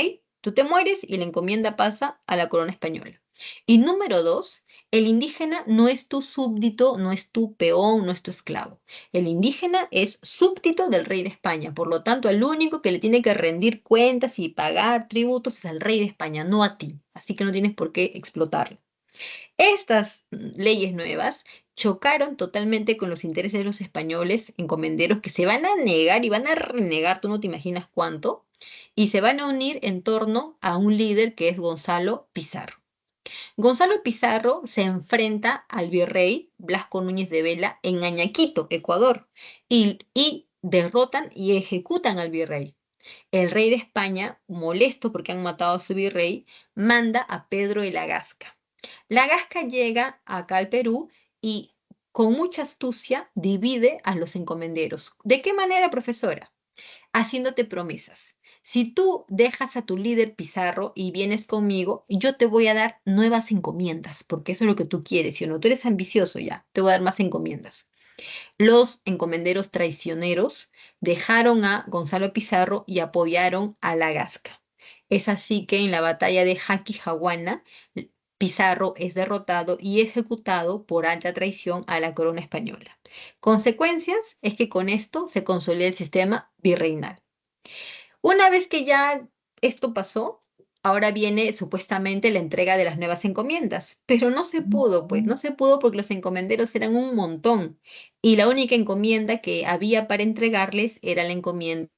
Tú te mueres y la encomienda pasa a la corona española. Y número dos, el indígena no es tu súbdito, no es tu peón, no es tu esclavo. El indígena es súbdito del rey de España, por lo tanto, el único que le tiene que rendir cuentas y pagar tributos es al rey de España, no a ti. Así que no tienes por qué explotarlo. Estas leyes nuevas chocaron totalmente con los intereses de los españoles encomenderos que se van a negar y van a renegar, tú no te imaginas cuánto, y se van a unir en torno a un líder que es Gonzalo Pizarro. Gonzalo Pizarro se enfrenta al virrey Blasco Núñez de Vela en Añaquito, Ecuador, y derrotan y ejecutan al virrey. El rey de España, molesto porque han matado a su virrey, manda a Pedro de la Gasca. La Gasca llega acá al Perú y con mucha astucia divide a los encomenderos. ¿De qué manera, profesora? Haciéndote promesas. Si tú dejas a tu líder Pizarro y vienes conmigo, yo te voy a dar nuevas encomiendas, porque eso es lo que tú quieres, ¿sí o no? Tú eres ambicioso ya, te voy a dar más encomiendas. Los encomenderos traicioneros dejaron a Gonzalo Pizarro y apoyaron a la Gasca. Es así que en la batalla de Jaquijahuana, Pizarro es derrotado y ejecutado por alta traición a la corona española. Consecuencias es que con esto se consolida el sistema virreinal. Una vez que ya esto pasó, ahora viene supuestamente la entrega de las nuevas encomiendas, pero no se pudo, pues no se pudo porque los encomenderos eran un montón y la única encomienda que había para entregarles era la encomienda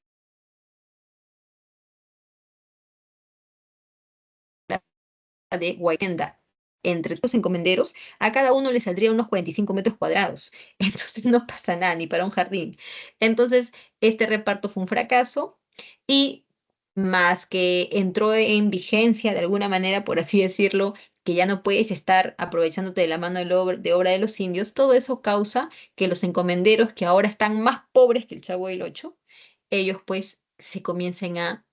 de Guayenda. Entre los encomenderos, a cada uno le saldría unos 45 metros cuadrados. Entonces no pasa nada, ni para un jardín. Entonces, este reparto fue un fracaso y más que entró en vigencia de alguna manera, por así decirlo, que ya no puedes estar aprovechándote de la mano de obra de los indios, todo eso causa que los encomenderos, que ahora están más pobres que el Chavo del Ocho, ellos pues se comiencen a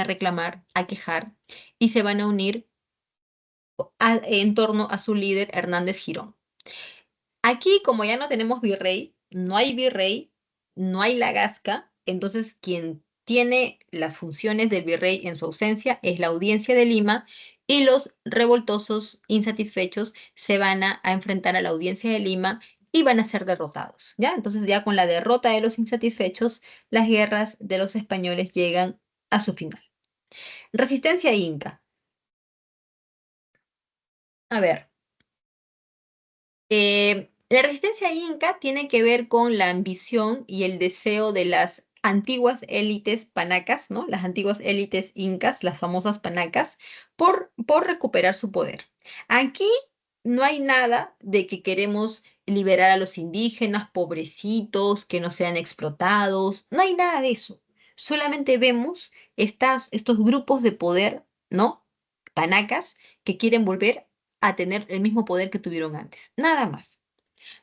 reclamar, a quejar y se van a unir en torno a su líder Hernández Girón. Aquí, como ya no tenemos virrey, no hay la Gasca, entonces quien tiene las funciones del virrey en su ausencia es la Audiencia de Lima y los revoltosos insatisfechos se van a enfrentar a la Audiencia de Lima y van a ser derrotados, ¿ya? Entonces ya con la derrota de los insatisfechos, las guerras de los españoles llegan a su final. Resistencia inca. A ver, la resistencia inca tiene que ver con la ambición y el deseo de las antiguas élites panacas, ¿no? Las antiguas élites incas, las famosas panacas, por recuperar su poder. Aquí no hay nada de que queremos liberar a los indígenas, pobrecitos, que no sean explotados, no hay nada de eso. Solamente vemos estos grupos de poder, ¿no? Panacas, que quieren volver a tener el mismo poder que tuvieron antes. Nada más.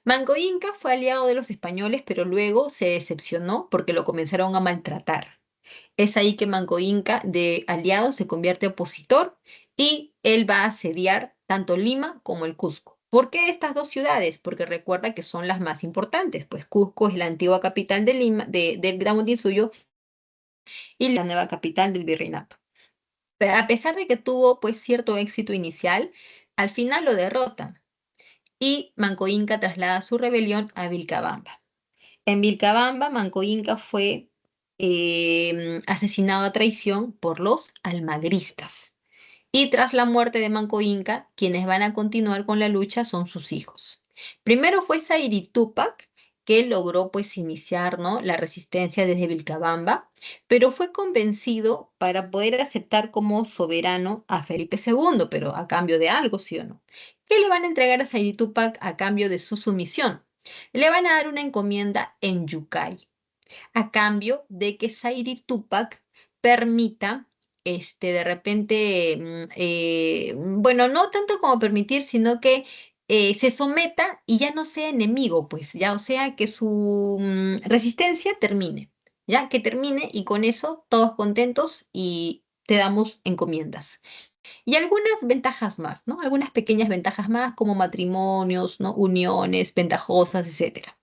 Manco Inca fue aliado de los españoles, pero luego se decepcionó porque lo comenzaron a maltratar. Es ahí que Manco Inca de aliado se convierte opositor y él va a asediar tanto Lima como el Cusco. ¿Por qué estas dos ciudades? Porque recuerda que son las más importantes, pues Cusco es la antigua capital de Lima, del Gran Suyo y la nueva capital del virreinato. Pero a pesar de que tuvo pues cierto éxito inicial, al final lo derrotan y Manco Inca traslada su rebelión a Vilcabamba. En Vilcabamba, Manco Inca fue asesinado a traición por los almagristas. Y tras la muerte de Manco Inca, quienes van a continuar con la lucha son sus hijos. Primero fue Zairi Tupac, que logró pues iniciar, ¿no?, la resistencia desde Vilcabamba, pero fue convencido para poder aceptar como soberano a Felipe II, pero a cambio de algo, ¿sí o no? ¿Qué le van a entregar a Zairi Tupac a cambio de su sumisión? Le van a dar una encomienda en Yucay a cambio de que Zairi Tupac permita, de repente, bueno, no tanto como permitir, sino que se someta y ya no sea enemigo, pues, ya, o sea, que su resistencia termine, ya, que termine y con eso todos contentos y te damos encomiendas. Y algunas ventajas más, ¿no? Algunas pequeñas ventajas más como matrimonios, ¿no? Uniones ventajosas, etcétera.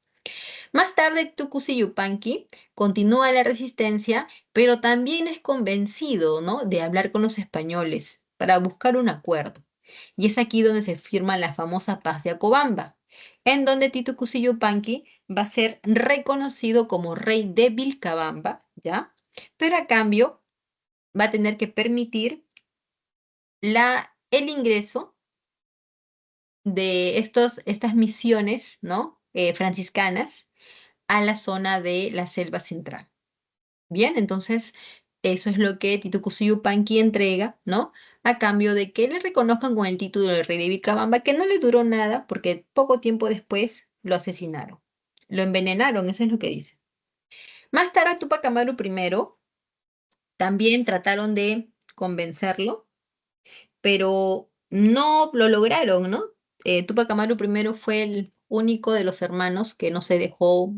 Más tarde, Tucusi Yupanqui continúa la resistencia, pero también es convencido, ¿no? De hablar con los españoles para buscar un acuerdo. Y es aquí donde se firma la famosa paz de Acobamba, en donde Tito Cusi Yupanqui va a ser reconocido como rey de Vilcabamba, ¿ya? Pero a cambio va a tener que permitir el ingreso de estas misiones, ¿no? Franciscanas a la zona de la selva central. Bien, entonces eso es lo que Tito Kusi Yupanqui entrega, ¿no? A cambio de que le reconozcan con el título de rey de Vilcabamba, que no le duró nada porque poco tiempo después lo asesinaron. Lo envenenaron, eso es lo que dice. Más tarde, Tupac Amaru I también trataron de convencerlo, pero no lo lograron, ¿no? Tupac Amaru I fue el único de los hermanos que no se dejó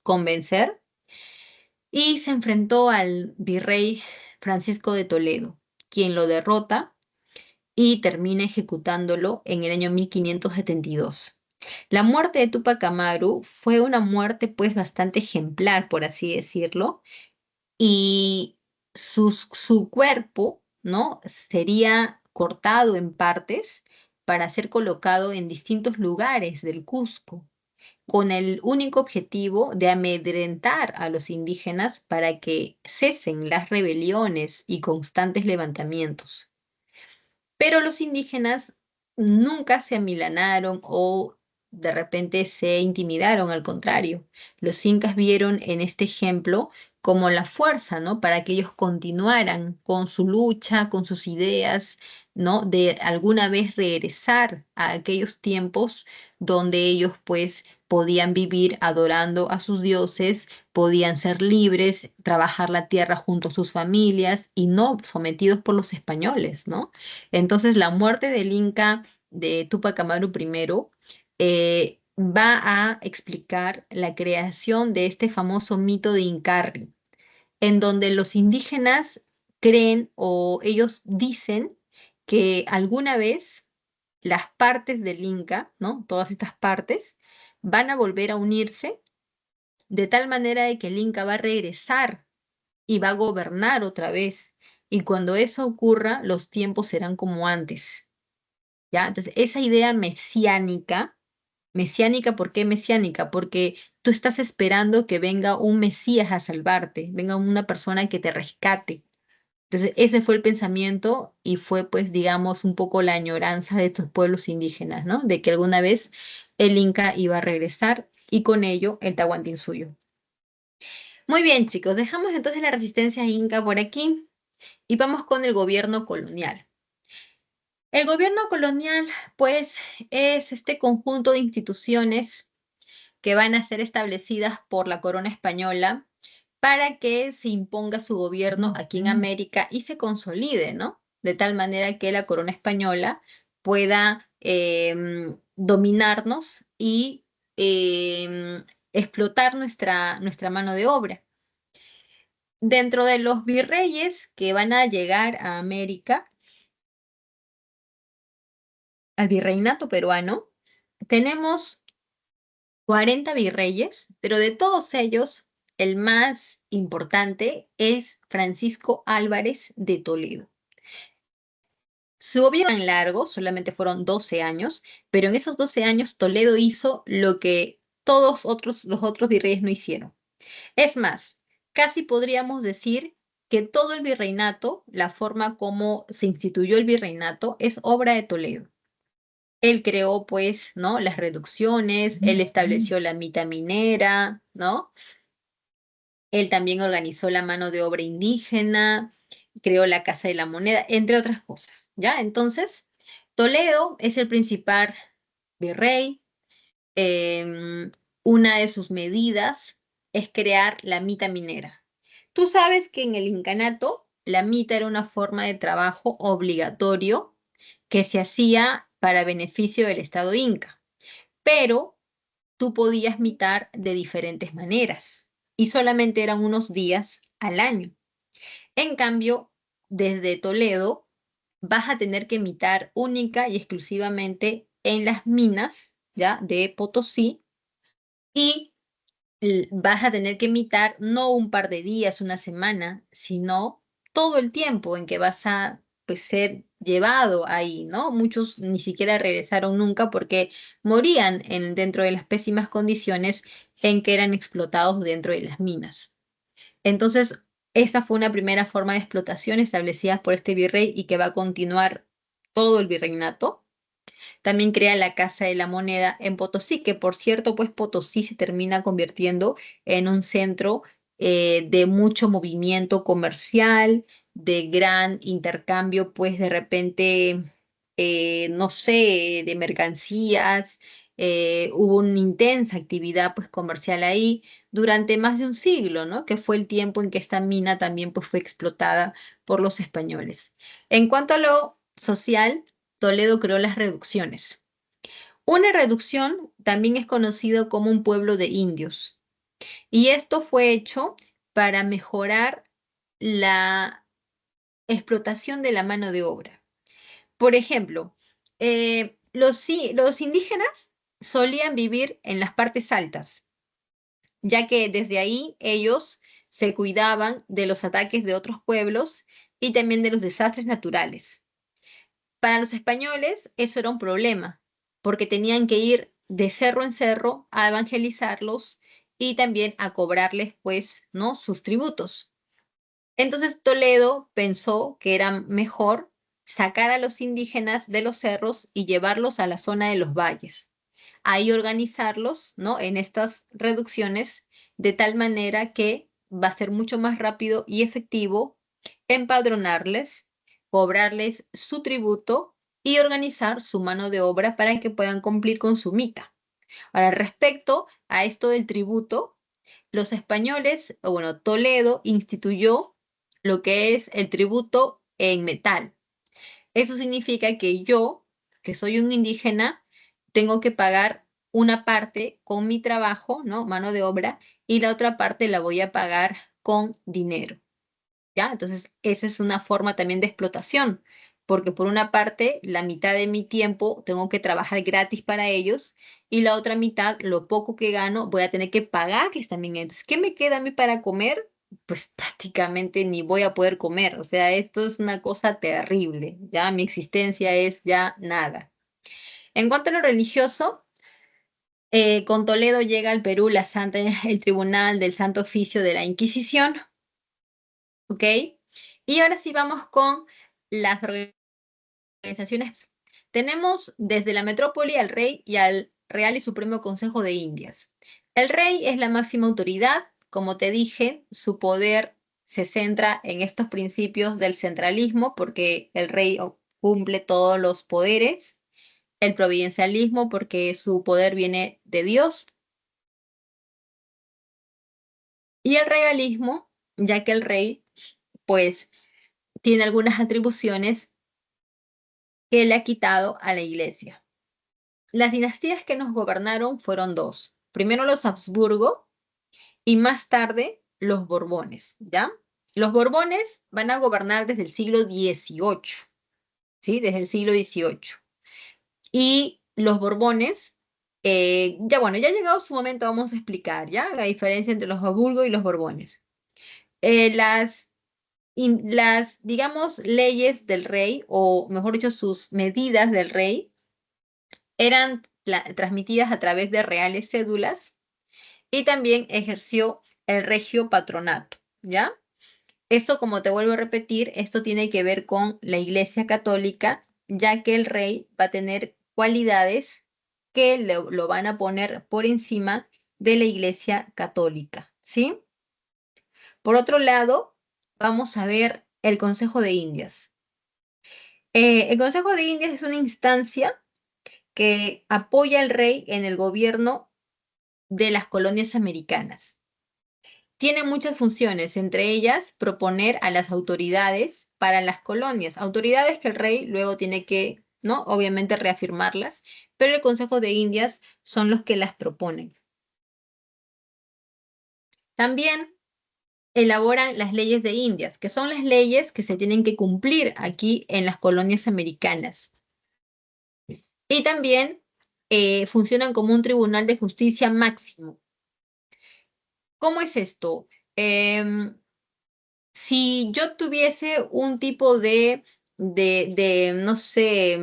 convencer y se enfrentó al virrey Francisco de Toledo, quien lo derrota y termina ejecutándolo en el año 1572. La muerte de Tupac Amaru fue una muerte pues bastante ejemplar, por así decirlo, y su cuerpo, ¿no? Sería cortado en partes para ser colocado en distintos lugares del Cusco con el único objetivo de amedrentar a los indígenas para que cesen las rebeliones y constantes levantamientos. Pero los indígenas nunca se amilanaron o de repente se intimidaron, al contrario. Los incas vieron en este ejemplo como la fuerza, ¿no? Para que ellos continuaran con su lucha, con sus ideas, ¿no? De alguna vez regresar a aquellos tiempos donde ellos pues podían vivir adorando a sus dioses, podían ser libres, trabajar la tierra junto a sus familias y no sometidos por los españoles, ¿no? Entonces, la muerte del Inca de Tupac Amaru I va a explicar la creación de este famoso mito de Incarri, en donde los indígenas creen o ellos dicen que alguna vez las partes del Inca, ¿no? Todas estas partes, van a volver a unirse de tal manera de que el Inca va a regresar y va a gobernar otra vez. Y cuando eso ocurra, los tiempos serán como antes. ¿Ya? Entonces, esa idea mesiánica, ¿por qué mesiánica? Porque tú estás esperando que venga un Mesías a salvarte, venga una persona que te rescate. Entonces, ese fue el pensamiento y fue, pues, digamos, un poco la añoranza de estos pueblos indígenas, ¿no? De que alguna vez el Inca iba a regresar y con ello el Tahuantinsuyo. Muy bien, chicos, dejamos entonces la resistencia inca por aquí y vamos con el gobierno colonial. El gobierno colonial, pues, es este conjunto de instituciones que van a ser establecidas por la corona española para que se imponga su gobierno aquí en América y se consolide, ¿no? De tal manera que la corona española pueda dominarnos y explotar nuestra mano de obra. Dentro de los virreyes que van a llegar a América, al virreinato peruano, tenemos 40 virreyes, pero de todos ellos, el más importante es Francisco Álvarez de Toledo. Su gobierno tan largo, solamente fueron 12 años, pero en esos 12 años Toledo hizo lo que los otros virreyes no hicieron. Es más, casi podríamos decir que todo el virreinato, la forma como se instituyó el virreinato, es obra de Toledo. Él creó, pues, ¿no? Las reducciones, él estableció la mita minera, ¿no? Él también organizó la mano de obra indígena, creó la Casa de la Moneda, entre otras cosas, ¿ya? Entonces, Toledo es el principal virrey. Una de sus medidas es crear la mita minera. Tú sabes que en el incanato la mita era una forma de trabajo obligatorio que se hacía para beneficio del Estado inca, pero tú podías mitar de diferentes maneras y solamente eran unos días al año. En cambio, desde Toledo vas a tener que imitar única y exclusivamente en las minas, ¿ya? De Potosí, y vas a tener que imitar no un par de días, una semana, sino todo el tiempo en que vas a pues, ser llevado ahí, ¿no? Muchos ni siquiera regresaron nunca porque morían dentro de las pésimas condiciones en que eran explotados dentro de las minas. Entonces, esta fue una primera forma de explotación establecida por este virrey y que va a continuar todo el virreinato. También crea la Casa de la Moneda en Potosí, que por cierto, pues Potosí se termina convirtiendo en un centro de mucho movimiento comercial, de gran intercambio, pues de repente, no sé, de mercancías. Hubo una intensa actividad pues comercial ahí durante más de un siglo, ¿no? Que fue el tiempo en que esta mina también pues fue explotada por los españoles. En cuanto a lo social, Toledo creó las reducciones. Una reducción también es conocido como un pueblo de indios, y esto fue hecho para mejorar la explotación de la mano de obra. Por ejemplo, los indígenas solían vivir en las partes altas, ya que desde ahí ellos se cuidaban de los ataques de otros pueblos y también de los desastres naturales. Para los españoles eso era un problema, porque tenían que ir de cerro en cerro a evangelizarlos y también a cobrarles, pues, ¿no? Sus tributos. Entonces Toledo pensó que era mejor sacar a los indígenas de los cerros y llevarlos a la zona de los valles. Ahí organizarlos, ¿no? En estas reducciones, de tal manera que va a ser mucho más rápido y efectivo empadronarles, cobrarles su tributo y organizar su mano de obra para que puedan cumplir con su mita. Ahora, respecto a esto del tributo, los españoles, o bueno, Toledo instituyó lo que es el tributo en metal. Eso significa que yo, que soy un indígena, tengo que pagar una parte con mi trabajo, ¿no? Mano de obra, y la otra parte la voy a pagar con dinero. ¿Ya? Entonces, esa es una forma también de explotación, porque por una parte, la mitad de mi tiempo tengo que trabajar gratis para ellos y la otra mitad, lo poco que gano, voy a tener que pagarles también. Entonces, ¿qué me queda a mí para comer? Pues prácticamente ni voy a poder comer. O sea, esto es una cosa terrible. Ya mi existencia es ya nada. En cuanto a lo religioso, con Toledo llega al Perú el Tribunal del Santo Oficio de la Inquisición, ¿ok? Y ahora sí vamos con las organizaciones. Tenemos desde la metrópoli al rey y al Real y Supremo Consejo de Indias. El rey es la máxima autoridad. Como te dije, su poder se centra en estos principios del centralismo porque el rey cumple todos los poderes. El providencialismo porque su poder viene de Dios. Y el regalismo, ya que el rey, pues, tiene algunas atribuciones que le ha quitado a la iglesia. Las dinastías que nos gobernaron fueron dos. Primero los Habsburgo y más tarde los Borbones, ¿ya? Los Borbones van a gobernar desde el siglo XVIII, ¿sí? Desde el siglo XVIII. Y los Borbones, ya bueno, ya llegado su momento vamos a explicar, ¿ya? La diferencia entre los Habsburgo y los Borbones. Las, digamos, leyes del rey, o mejor dicho, sus medidas del rey, eran transmitidas a través de reales cédulas y también ejerció el regio patronato, ¿ya? Eso, como te vuelvo a repetir, esto tiene que ver con la Iglesia Católica, ya que el rey va a tener cualidades que lo van a poner por encima de la Iglesia Católica, ¿sí? Por otro lado, vamos a ver el Consejo de Indias. El Consejo de Indias es una instancia que apoya al rey en el gobierno de las colonias americanas. Tiene muchas funciones, entre ellas proponer a las autoridades para las colonias, autoridades que el rey luego tiene que, ¿no? Obviamente reafirmarlas, pero el Consejo de Indias son los que las proponen. También elaboran las leyes de Indias, que son las leyes que se tienen que cumplir aquí en las colonias americanas. Y también funcionan como un tribunal de justicia máximo. ¿Cómo es esto? Em, si yo tuviese un tipo no sé,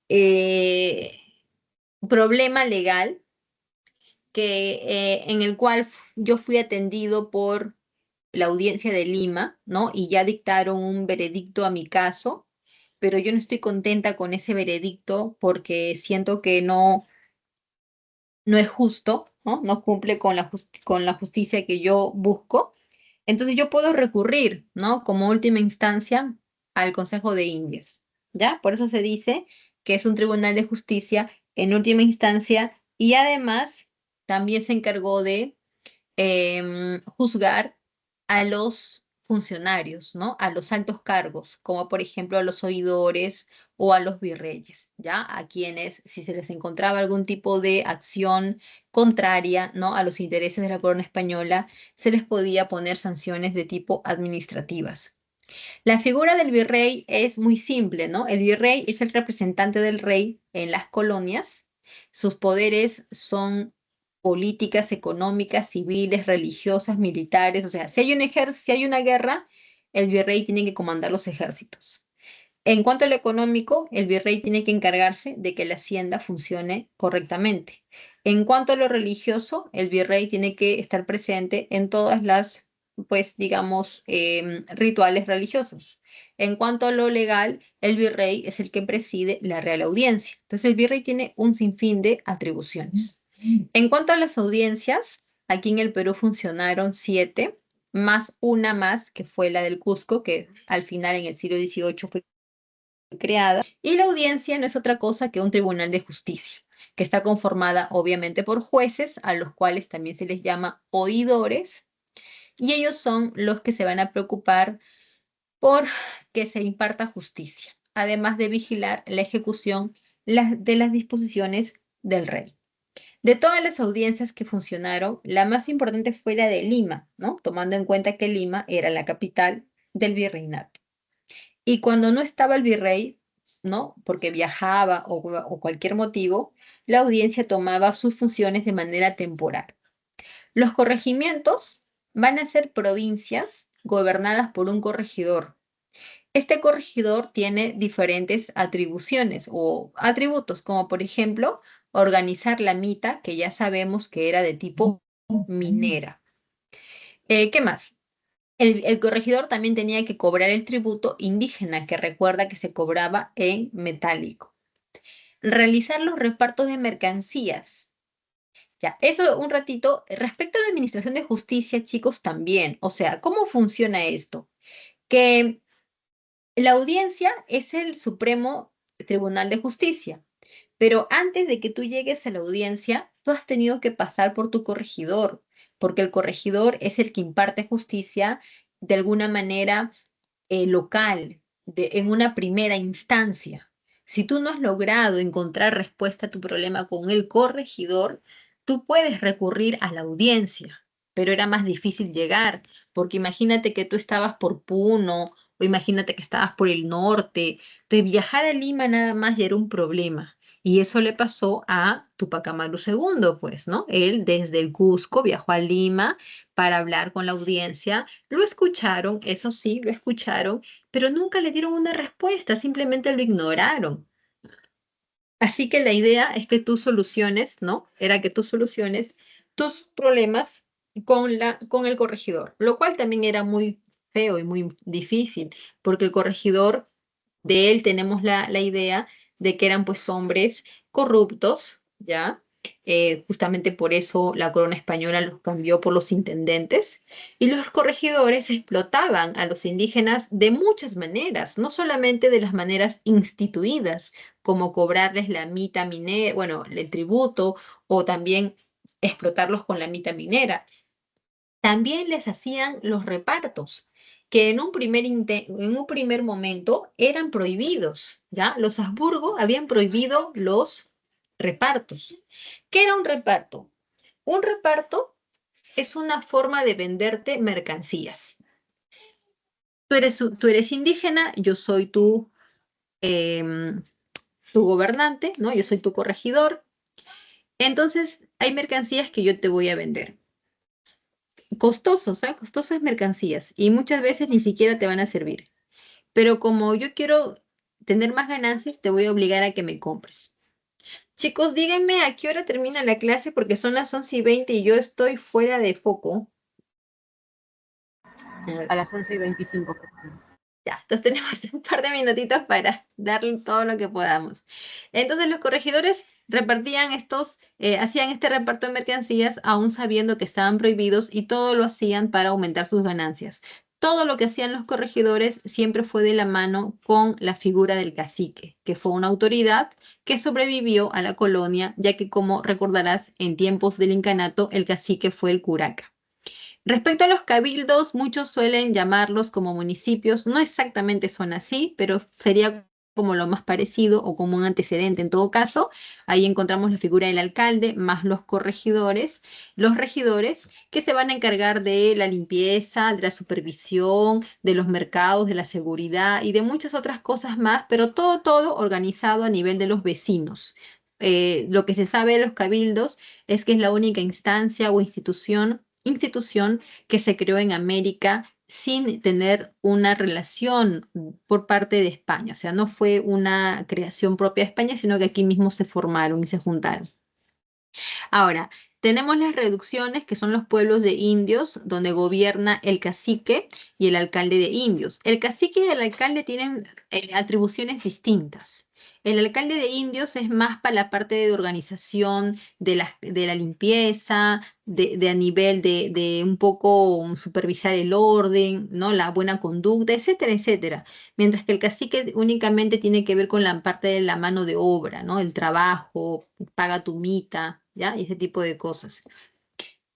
eh, problema legal en el cual yo fui atendido por la audiencia de Lima, ¿no? Y ya dictaron un veredicto a mi caso, pero yo no estoy contenta con ese veredicto porque siento que no es justo, ¿no? No cumple con con la justicia que yo busco. Entonces yo puedo recurrir, ¿no? Como última instancia al Consejo de Indias, ¿ya? Por eso se dice que es un tribunal de justicia en última instancia y además también se encargó de juzgar a los funcionarios, ¿no? A los altos cargos, como por ejemplo a los oidores o a los virreyes, ¿ya? A quienes, si se les encontraba algún tipo de acción contraria, ¿no? A los intereses de la corona española, se les podía poner sanciones de tipo administrativas. La figura del virrey es muy simple, ¿no? El virrey es el representante del rey en las colonias. Sus poderes son políticas, económicas, civiles, religiosas, militares. O sea, si hay una guerra, el virrey tiene que comandar los ejércitos. En cuanto a lo económico, el virrey tiene que encargarse de que la hacienda funcione correctamente. En cuanto a lo religioso, el virrey tiene que estar presente en todas las, pues, digamos, rituales religiosos. En cuanto a lo legal, el virrey es el que preside la Real Audiencia. Entonces, el virrey tiene un sinfín de atribuciones. En cuanto a las audiencias, aquí en el Perú funcionaron 7, más una más, que fue la del Cusco, que al final en el siglo XVIII fue creada, y la audiencia no es otra cosa que un tribunal de justicia, que está conformada obviamente por jueces, a los cuales también se les llama oidores, y ellos son los que se van a preocupar por que se imparta justicia, además de vigilar la ejecución de las disposiciones del rey. De todas las audiencias que funcionaron, la más importante fue la de Lima, ¿no? Tomando en cuenta que Lima era la capital del virreinato. Y cuando no estaba el virrey, ¿no? Porque viajaba o cualquier motivo, la audiencia tomaba sus funciones de manera temporal. Los corregimientos van a ser provincias gobernadas por un corregidor. Este corregidor tiene diferentes atribuciones o atributos, como por ejemplo, organizar la mita, que ya sabemos que era de tipo minera. ¿Qué más? El corregidor también tenía que cobrar el tributo indígena, que recuerda que se cobraba en metálico. Realizar los repartos de mercancías. Ya, eso un ratito. Respecto a la administración de justicia, chicos, también. O sea, ¿cómo funciona esto? Que la audiencia es el Supremo Tribunal de Justicia, pero antes de que tú llegues a la audiencia, tú has tenido que pasar por tu corregidor, porque el corregidor es el que imparte justicia de alguna manera local, en una primera instancia. Si tú no has logrado encontrar respuesta a tu problema con el corregidor, tú puedes recurrir a la audiencia, pero era más difícil llegar, porque imagínate que tú estabas por Puno o imagínate que estabas por el norte. Entonces, viajar a Lima nada más ya era un problema. Y eso le pasó a Tupac Amaru II, pues, ¿no? Él desde el Cusco viajó a Lima para hablar con la audiencia. Lo escucharon, eso sí, lo escucharon, pero nunca le dieron una respuesta, simplemente lo ignoraron. Así que la idea es que tú soluciones, ¿no? Era que tú soluciones tus problemas con el corregidor, lo cual también era muy feo y muy difícil, porque el corregidor de él tenemos la idea de que eran pues hombres corruptos, ¿ya? Justamente por eso la corona española los cambió por los intendentes y los corregidores explotaban a los indígenas de muchas maneras, no solamente de las maneras instituidas, como cobrarles la mita minera, bueno, el tributo o también explotarlos con la mita minera. También les hacían los repartos, que en un primer momento eran prohibidos, ¿ya? Los Habsburgo habían prohibido los repartos. ¿Qué era un reparto? Un reparto es una forma de venderte mercancías. Tú eres indígena, yo soy em, tu gobernante, ¿no? Yo soy tu corregidor. Entonces, hay mercancías que yo te voy a vender. Costosos, ¿ah? Costosas mercancías. Y muchas veces ni siquiera te van a servir. Pero como yo quiero tener más ganancias, te voy a obligar a que me compres. Chicos, díganme a qué hora termina la clase porque son las 11:20 y yo estoy fuera de foco. A ver, A las 11:25, profesor. ya, entonces tenemos un par de minutitos para darle todo lo que podamos. Entonces los corregidores repartían hacían este reparto de mercancías aún sabiendo que estaban prohibidos y todo lo hacían para aumentar sus ganancias. Todo lo que hacían los corregidores siempre fue de la mano con la figura del cacique, que fue una autoridad que sobrevivió a la colonia, ya que como recordarás, en tiempos del incanato el cacique fue el curaca. Respecto a los cabildos, muchos suelen llamarlos como municipios. No exactamente son así, pero sería como lo más parecido o como un antecedente en todo caso. Ahí encontramos la figura del alcalde más los regidores que se van a encargar de la limpieza, de la supervisión, de los mercados, de la seguridad y de muchas otras cosas más, pero todo organizado a nivel de los vecinos. Lo que se sabe de los cabildos es que es la única instancia o institución que se creó en América sin tener una relación por parte de España. O sea, no fue una creación propia de España, sino que aquí mismo se formaron y se juntaron. Ahora, tenemos las reducciones, que son los pueblos de indios, donde gobierna el cacique y el alcalde de indios. El cacique y el alcalde tienen atribuciones distintas. El alcalde de indios es más para la parte de organización, de la limpieza, de a nivel de un poco supervisar el orden, ¿no? La buena conducta, etcétera, etcétera. Mientras que el cacique únicamente tiene que ver con la parte de la mano de obra, ¿no? El trabajo, paga tu mita, ¿ya? Y ese tipo de cosas.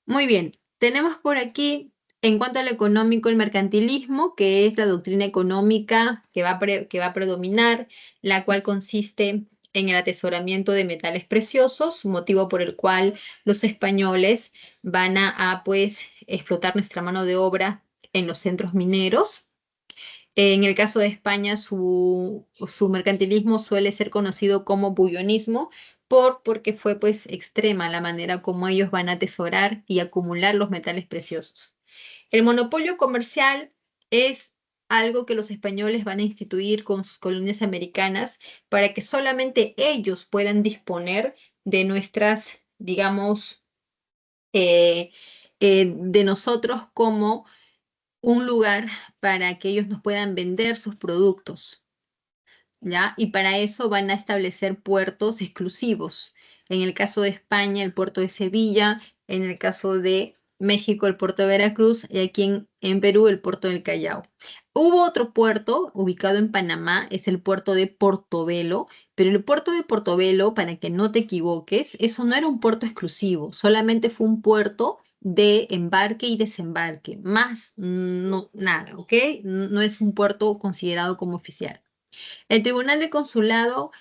Muy bien, tenemos por aquí, en cuanto al económico, el mercantilismo, que es la doctrina económica que va a predominar, la cual consiste en el atesoramiento de metales preciosos, motivo por el cual los españoles van pues, explotar nuestra mano de obra en los centros mineros. En el caso de España, su mercantilismo suele ser conocido como bullonismo porque fue pues extrema la manera como ellos van a atesorar y acumular los metales preciosos. El monopolio comercial es algo que los españoles van a instituir con sus colonias americanas para que solamente ellos puedan disponer de nuestras, digamos, eh, de nosotros como un lugar para que ellos nos puedan vender sus productos, ¿ya? Y para eso van a establecer puertos exclusivos. En el caso de España, el puerto de Sevilla, en el caso de México, el puerto de Veracruz y aquí en Perú, el puerto del Callao. Hubo otro puerto ubicado en Panamá, es el puerto de Portobelo, pero el puerto de Portobelo, para que no te equivoques, eso no era un puerto exclusivo, solamente fue un puerto de embarque y desembarque, más no, nada, ¿ok? No es un puerto considerado como oficial. El Tribunal de Consulado,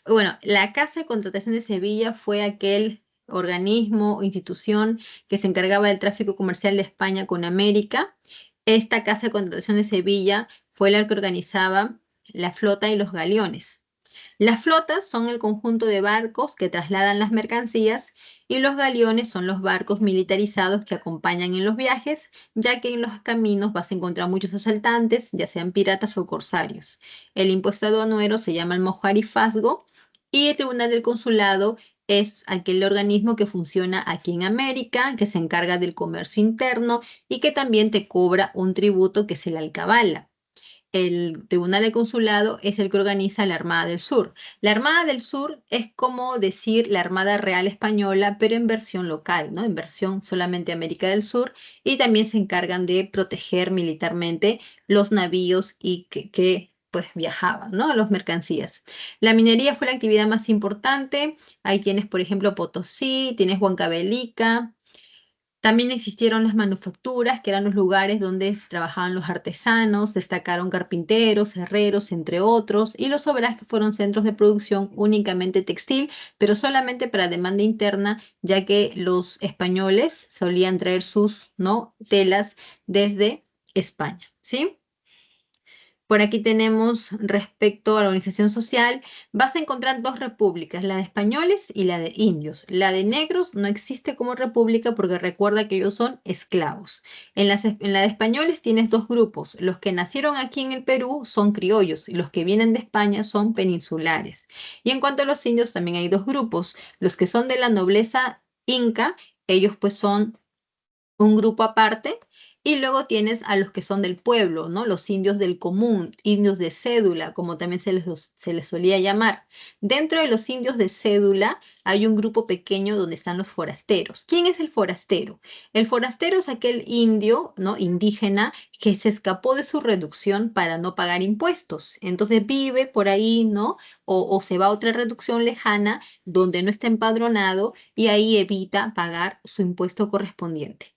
bueno, la Casa de Contratación de Sevilla fue aquel organismo o institución que se encargaba del tráfico comercial de España con América. Esta Casa de Contratación de Sevilla fue la que organizaba la flota y los galeones. Las flotas son el conjunto de barcos que trasladan las mercancías y los galeones son los barcos militarizados que acompañan en los viajes, ya que en los caminos vas a encontrar muchos asaltantes, ya sean piratas o corsarios. El impuesto aduanero se llama almojarifazgo y el Tribunal del Consulado es aquel organismo que funciona aquí en América, que se encarga del comercio interno y que también te cobra un tributo que es el alcabala. El Tribunal de Consulado es el que organiza la Armada del Sur. La Armada del Sur es como decir la Armada Real Española, pero en versión local, ¿no? En versión solamente América del Sur, y también se encargan de proteger militarmente los navíos y pues viajaban, ¿no? Los mercancías. La minería fue la actividad más importante. Ahí tienes, por ejemplo, Potosí, tienes Huancavelica. También existieron las manufacturas, que eran los lugares donde trabajaban los artesanos, destacaron carpinteros, herreros, entre otros, y los obras que fueron centros de producción únicamente textil, pero solamente para demanda interna, ya que los españoles solían traer sus, ¿no?, telas desde España, ¿sí? Por aquí tenemos respecto a la organización social, vas a encontrar dos repúblicas, la de españoles y la de indios. La de negros no existe como república porque recuerda que ellos son esclavos. En la de españoles tienes dos grupos, los que nacieron aquí en el Perú son criollos y los que vienen de España son peninsulares. Y en cuanto a los indios también hay dos grupos, los que son de la nobleza inca, ellos pues son un grupo aparte, y luego tienes a los que son del pueblo, ¿no? Los indios del común, indios de cédula, como también se les solía llamar. Dentro de los indios de cédula hay un grupo pequeño donde están los forasteros. ¿Quién es el forastero? El forastero es aquel indio, ¿no?, indígena que se escapó de su reducción para no pagar impuestos. Entonces vive por ahí, ¿no? O se va a otra reducción lejana donde no está empadronado y ahí evita pagar su impuesto correspondiente.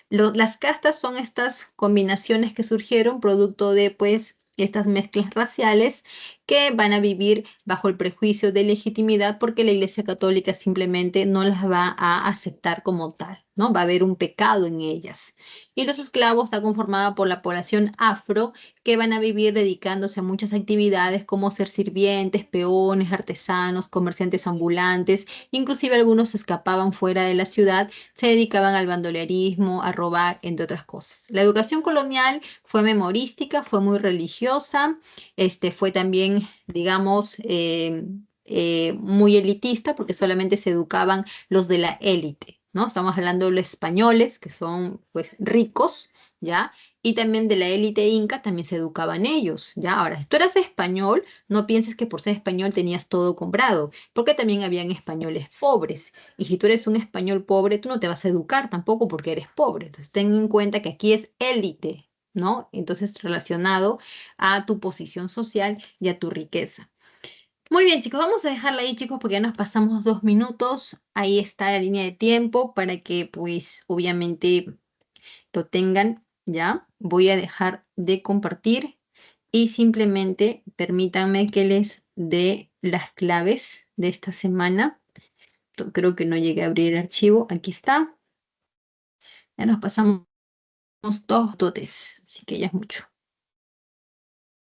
Las castas son estas combinaciones que surgieron producto de, pues, estas mezclas raciales que van a vivir bajo el prejuicio de legitimidad porque la Iglesia Católica simplemente no las va a aceptar como tal, ¿no? Va a haber un pecado en ellas. Y los esclavos está conformada por la población afro que van a vivir dedicándose a muchas actividades como ser sirvientes, peones, artesanos, comerciantes ambulantes, inclusive algunos se escapaban fuera de la ciudad, se dedicaban al bandolerismo, a robar, entre otras cosas. La educación colonial fue memorística, fue muy religiosa, fue también, digamos, muy elitista porque solamente se educaban los de la élite, ¿no? Estamos hablando de los españoles, que son, pues, ricos, ¿ya? Y también de la élite inca también se educaban ellos, ¿ya? Ahora, si tú eras español, no pienses que por ser español tenías todo comprado, porque también habían españoles pobres. Y si tú eres un español pobre, tú no te vas a educar tampoco porque eres pobre. Entonces, ten en cuenta que aquí es élite, ¿no? Entonces, relacionado a tu posición social y a tu riqueza. Muy bien, chicos, vamos a dejarla ahí, chicos, porque ya nos pasamos 2 minutos. Ahí está la línea de tiempo para que, pues, obviamente lo tengan, ¿ya? Voy a dejar de compartir y simplemente permítanme que les dé las claves de esta semana. Creo que no llegué a abrir el archivo. Aquí está. Ya nos pasamos 2 dotes, así que ya es mucho.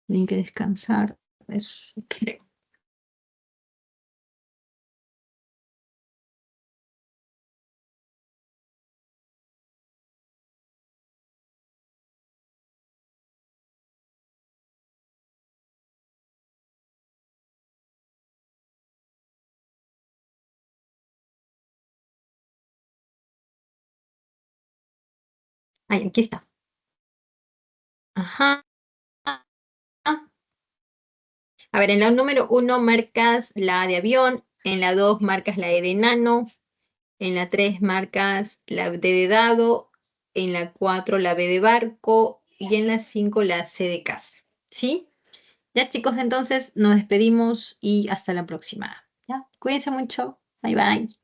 Tienen que descansar. Eso. Ay, aquí está. Ajá. A ver, en la número 1 marcas la A de avión, en la 2 marcas la E de enano, en la 3 marcas la D de dado, en la 4 la B de barco y en la 5 la C de casa. ¿Sí? Ya, chicos, entonces nos despedimos y hasta la próxima. ¿Ya? Cuídense mucho. Bye bye.